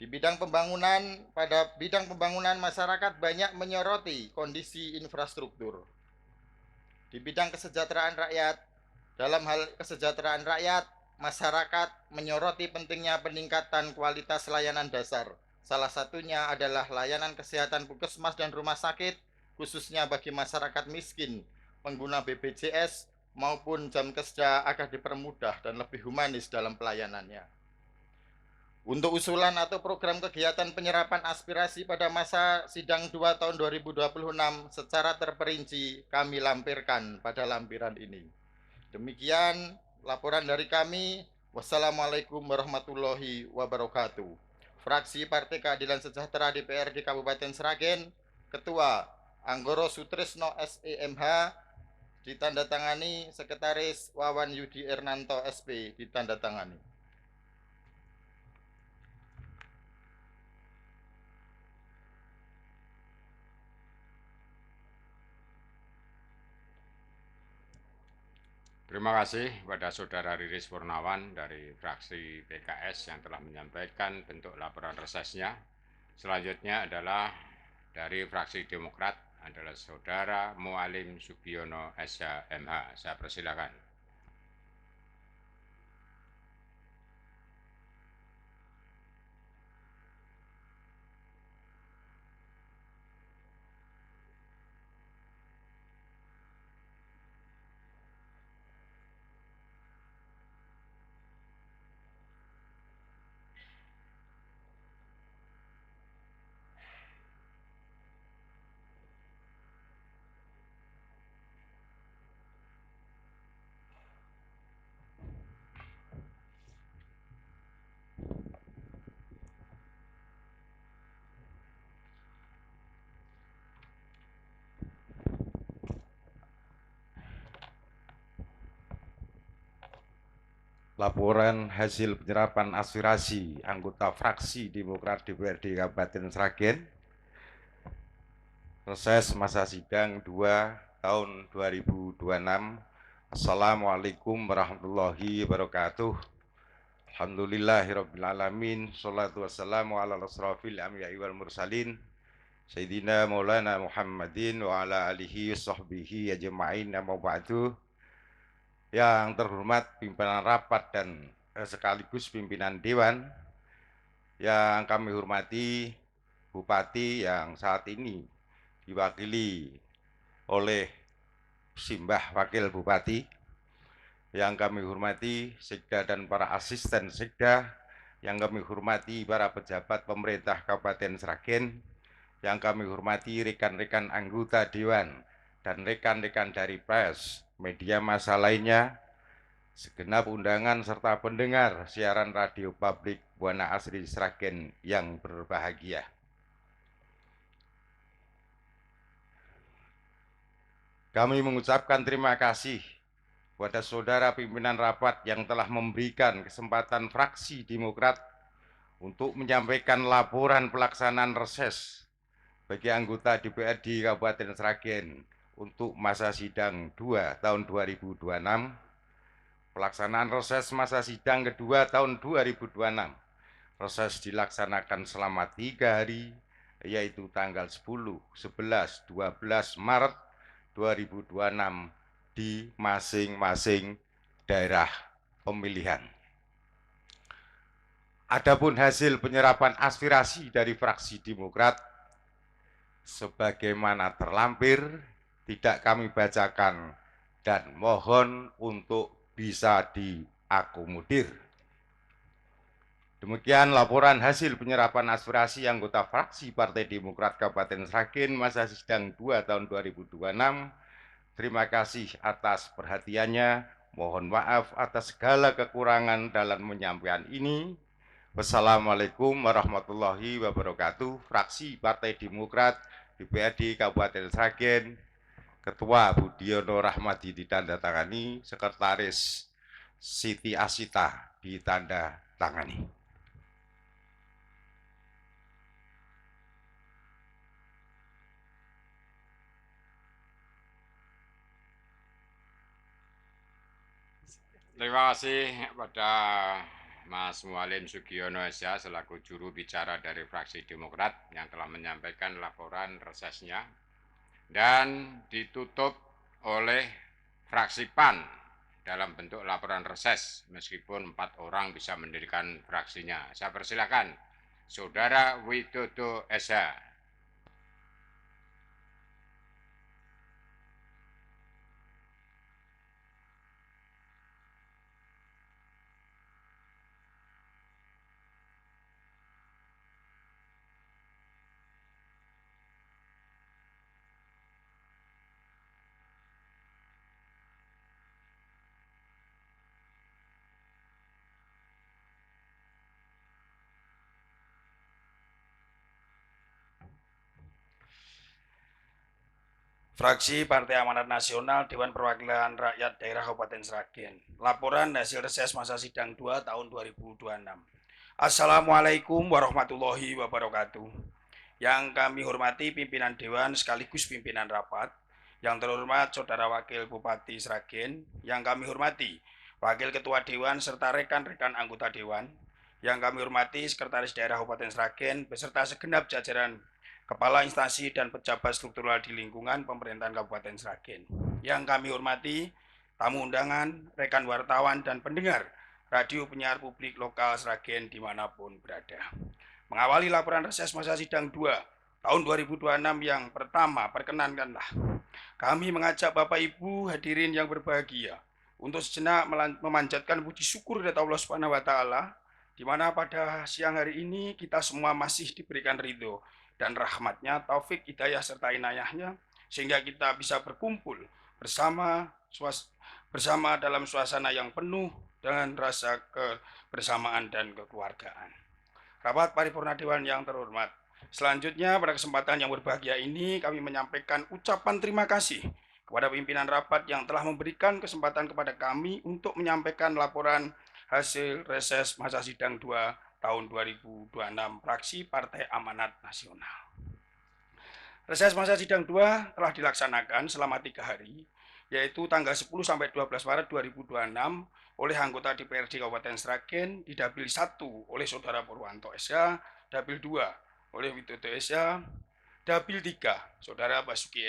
Di bidang pembangunan, pada bidang pembangunan masyarakat banyak menyoroti kondisi infrastruktur. Di bidang kesejahteraan rakyat, dalam hal kesejahteraan rakyat, masyarakat menyoroti pentingnya peningkatan kualitas layanan dasar. Salah satunya adalah layanan kesehatan puskesmas dan rumah sakit, khususnya bagi masyarakat miskin, pengguna BPJS maupun Jamkesda agar dipermudah dan lebih humanis dalam pelayanannya. Untuk usulan atau program kegiatan penyerapan aspirasi pada masa sidang 2 tahun 2026 secara terperinci kami lampirkan pada lampiran ini. Demikian laporan dari kami. Wassalamualaikum warahmatullahi wabarakatuh. Fraksi Partai Keadilan Sejahtera DPRD Kabupaten Sragen, Ketua Anggoro Sutrisno SEMH, ditandatangani Sekretaris Wawan Yudi Ernanto SP, ditandatangani. Terima kasih kepada Saudara Riris Purnawan dari fraksi PKS yang telah menyampaikan bentuk laporan resesnya. Selanjutnya adalah dari fraksi Demokrat adalah Saudara Mualim Sugiono SH.MH. Saya persilakan. Laporan hasil penyerapan aspirasi anggota fraksi Demokrat DPRD Kabupaten Sragen, reses masa sidang 2 tahun 2026. Assalamualaikum warahmatullahi wabarakatuh. Alhamdulillahirrabbilalamin. Salatu wassalamu ala asrafil anbiya'i wal mursalin Sayyidina Maulana Muhammadin wa ala alihi wa sahbihi ajma'in, amma ba'du. Yang terhormat pimpinan rapat dan sekaligus pimpinan dewan, yang kami hormati Bupati yang saat ini diwakili oleh Simbah Wakil Bupati, yang kami hormati Sekda dan para asisten Sekda, yang kami hormati para pejabat pemerintah Kabupaten Sragen, yang kami hormati rekan-rekan anggota dewan dan rekan-rekan dari pers, media massa lainnya, segenap undangan serta pendengar siaran radio publik Buana Asri Sragen yang berbahagia. Kami mengucapkan terima kasih kepada saudara pimpinan rapat yang telah memberikan kesempatan fraksi Demokrat untuk menyampaikan laporan pelaksanaan reses bagi anggota DPRD Kabupaten Sragen untuk masa sidang 2 tahun 2026, pelaksanaan reses masa sidang kedua tahun 2026. Reses dilaksanakan selama 3 hari, yaitu tanggal 10, 11, 12 Maret 2026 di masing-masing daerah pemilihan. Adapun hasil penyerapan aspirasi dari fraksi Demokrat sebagaimana terlampir tidak kami bacakan dan mohon untuk bisa diakomodir. Demikian laporan hasil penyerapan aspirasi anggota fraksi Partai Demokrat Kabupaten Sragen masa sidang 2 tahun 2026. Terima kasih atas perhatiannya. Mohon maaf atas segala kekurangan dalam menyampaikan ini. Wassalamualaikum warahmatullahi wabarakatuh. Fraksi Partai Demokrat DPRD Kabupaten Sragen, Ketua Budiono Rahmadi ditandatangani, Sekretaris Siti Asita ditandatangani. Terima kasih kepada Mas Mualim Sugiono SH selaku juru bicara dari fraksi Demokrat yang telah menyampaikan laporan resesnya, dan ditutup oleh fraksi PAN dalam bentuk laporan reses meskipun 4 orang bisa mendirikan fraksinya. Saya persilakan Saudara Widodo SH. Fraksi Partai Amanat Nasional Dewan Perwakilan Rakyat Daerah Kabupaten Sragen. Laporan hasil reses masa sidang 2 tahun 2026. Assalamualaikum warahmatullahi wabarakatuh. Yang kami hormati pimpinan Dewan sekaligus pimpinan rapat, Yang terhormat Saudara Wakil Bupati Sragen, yang kami hormati Wakil Ketua Dewan serta rekan-rekan anggota Dewan, yang kami hormati Sekretaris Daerah Kabupaten Sragen beserta segenap jajaran Kepala Instansi dan pejabat struktural di lingkungan pemerintahan Kabupaten Sragen. Yang kami hormati tamu undangan, rekan wartawan dan pendengar radio penyiar publik lokal Sragen dimanapun berada. Mengawali laporan reses masa sidang 2 tahun 2026 yang pertama, perkenankanlah kami mengajak Bapak Ibu hadirin yang berbahagia untuk sejenak memanjatkan puji syukur kepada Allah Subhanahu wa taala, di mana pada siang hari ini kita semua masih diberikan ridho dan rahmatnya, taufik, hidayah serta inayahnya, sehingga kita bisa berkumpul bersama dalam suasana yang penuh dengan rasa kebersamaan dan kekeluargaan. Rapat Paripurna Dewan yang terhormat, selanjutnya pada kesempatan yang berbahagia ini kami menyampaikan ucapan terima kasih kepada pimpinan rapat yang telah memberikan kesempatan kepada kami untuk menyampaikan laporan hasil reses masa sidang 2 tahun 2026 fraksi Partai Amanat Nasional. Reses masa sidang 2 telah dilaksanakan selama 3 hari, yaitu tanggal 10 sampai 12 Maret 2026 oleh anggota DPRD Kabupaten Sragen di Dapil 1 oleh Saudara Purwanto SH, Dapil 2 oleh Widodo SH, Dapil 3 Saudara Basuki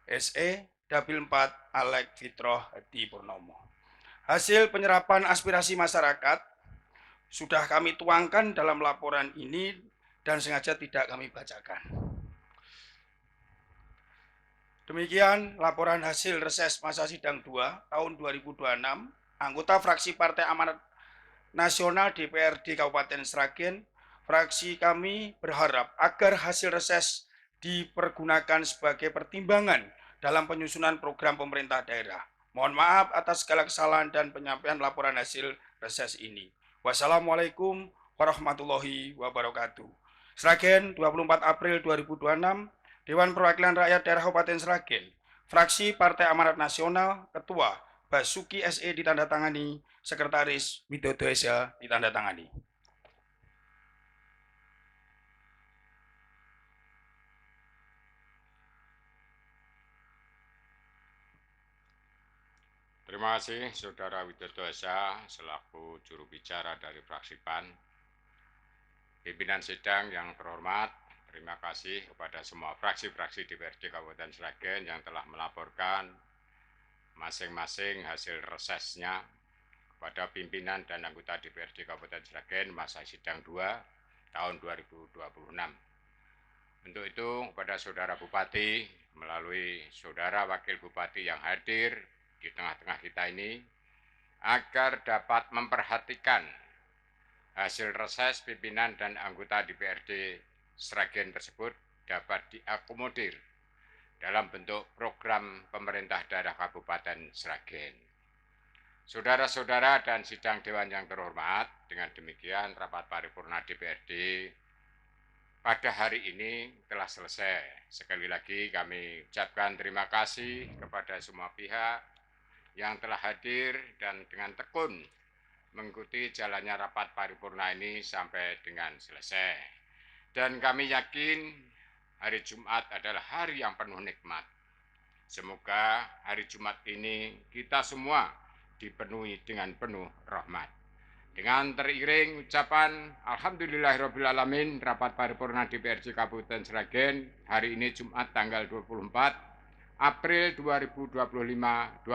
SE, Dapil 4 Alek Fitroh Hadi Purnomo. Hasil penyerapan aspirasi masyarakat sudah kami tuangkan dalam laporan ini dan sengaja tidak kami bacakan. Demikian laporan hasil reses masa sidang 2 tahun 2026 anggota fraksi Partai Amanat Nasional DPRD Kabupaten Sragen. Fraksi kami berharap agar hasil reses dipergunakan sebagai pertimbangan dalam penyusunan program pemerintah daerah. Mohon maaf atas segala kesalahan dan penyampaian laporan hasil reses ini. Wassalamualaikum warahmatullahi wabarakatuh. Sragen, 24 April 2026, Dewan Perwakilan Rakyat Daerah Kabupaten Sragen, fraksi Partai Amanat Nasional, Ketua Basuki SE ditandatangani, Sekretaris Widodo SH ditandatangani. Terima kasih Saudara Widodo SH selaku juru bicara dari fraksi PAN. Pimpinan sidang yang terhormat, terima kasih kepada semua fraksi-fraksi DPRD Kabupaten Sragen yang telah melaporkan masing-masing hasil resesnya kepada pimpinan dan anggota DPRD Kabupaten Sragen masa sidang 2 tahun 2026. Untuk itu kepada Saudara Bupati melalui Saudara Wakil Bupati yang hadir di tengah-tengah kita ini agar dapat memperhatikan hasil reses pimpinan dan anggota DPRD Sragen tersebut dapat diakomodir dalam bentuk program pemerintah daerah Kabupaten Sragen. Saudara-saudara dan sidang Dewan yang terhormat, dengan demikian rapat paripurna DPRD pada hari ini telah selesai. Sekali lagi kami ucapkan terima kasih kepada semua pihak yang telah hadir dan dengan tekun mengikuti jalannya rapat paripurna ini sampai dengan selesai. Dan kami yakin hari Jumat adalah hari yang penuh nikmat. Semoga hari Jumat ini kita semua dipenuhi dengan penuh rahmat. Dengan teriring ucapan Alhamdulillahirrabbilalamin, rapat paripurna DPRD Kabupaten Sragen hari ini Jumat tanggal 24 April 2025-2026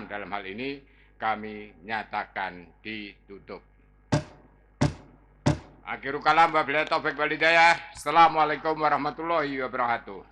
dalam hal ini kami nyatakan ditutup. Akhirul kalam wabillahi taufik wal hidayah. Assalamualaikum warahmatullahi wabarakatuh.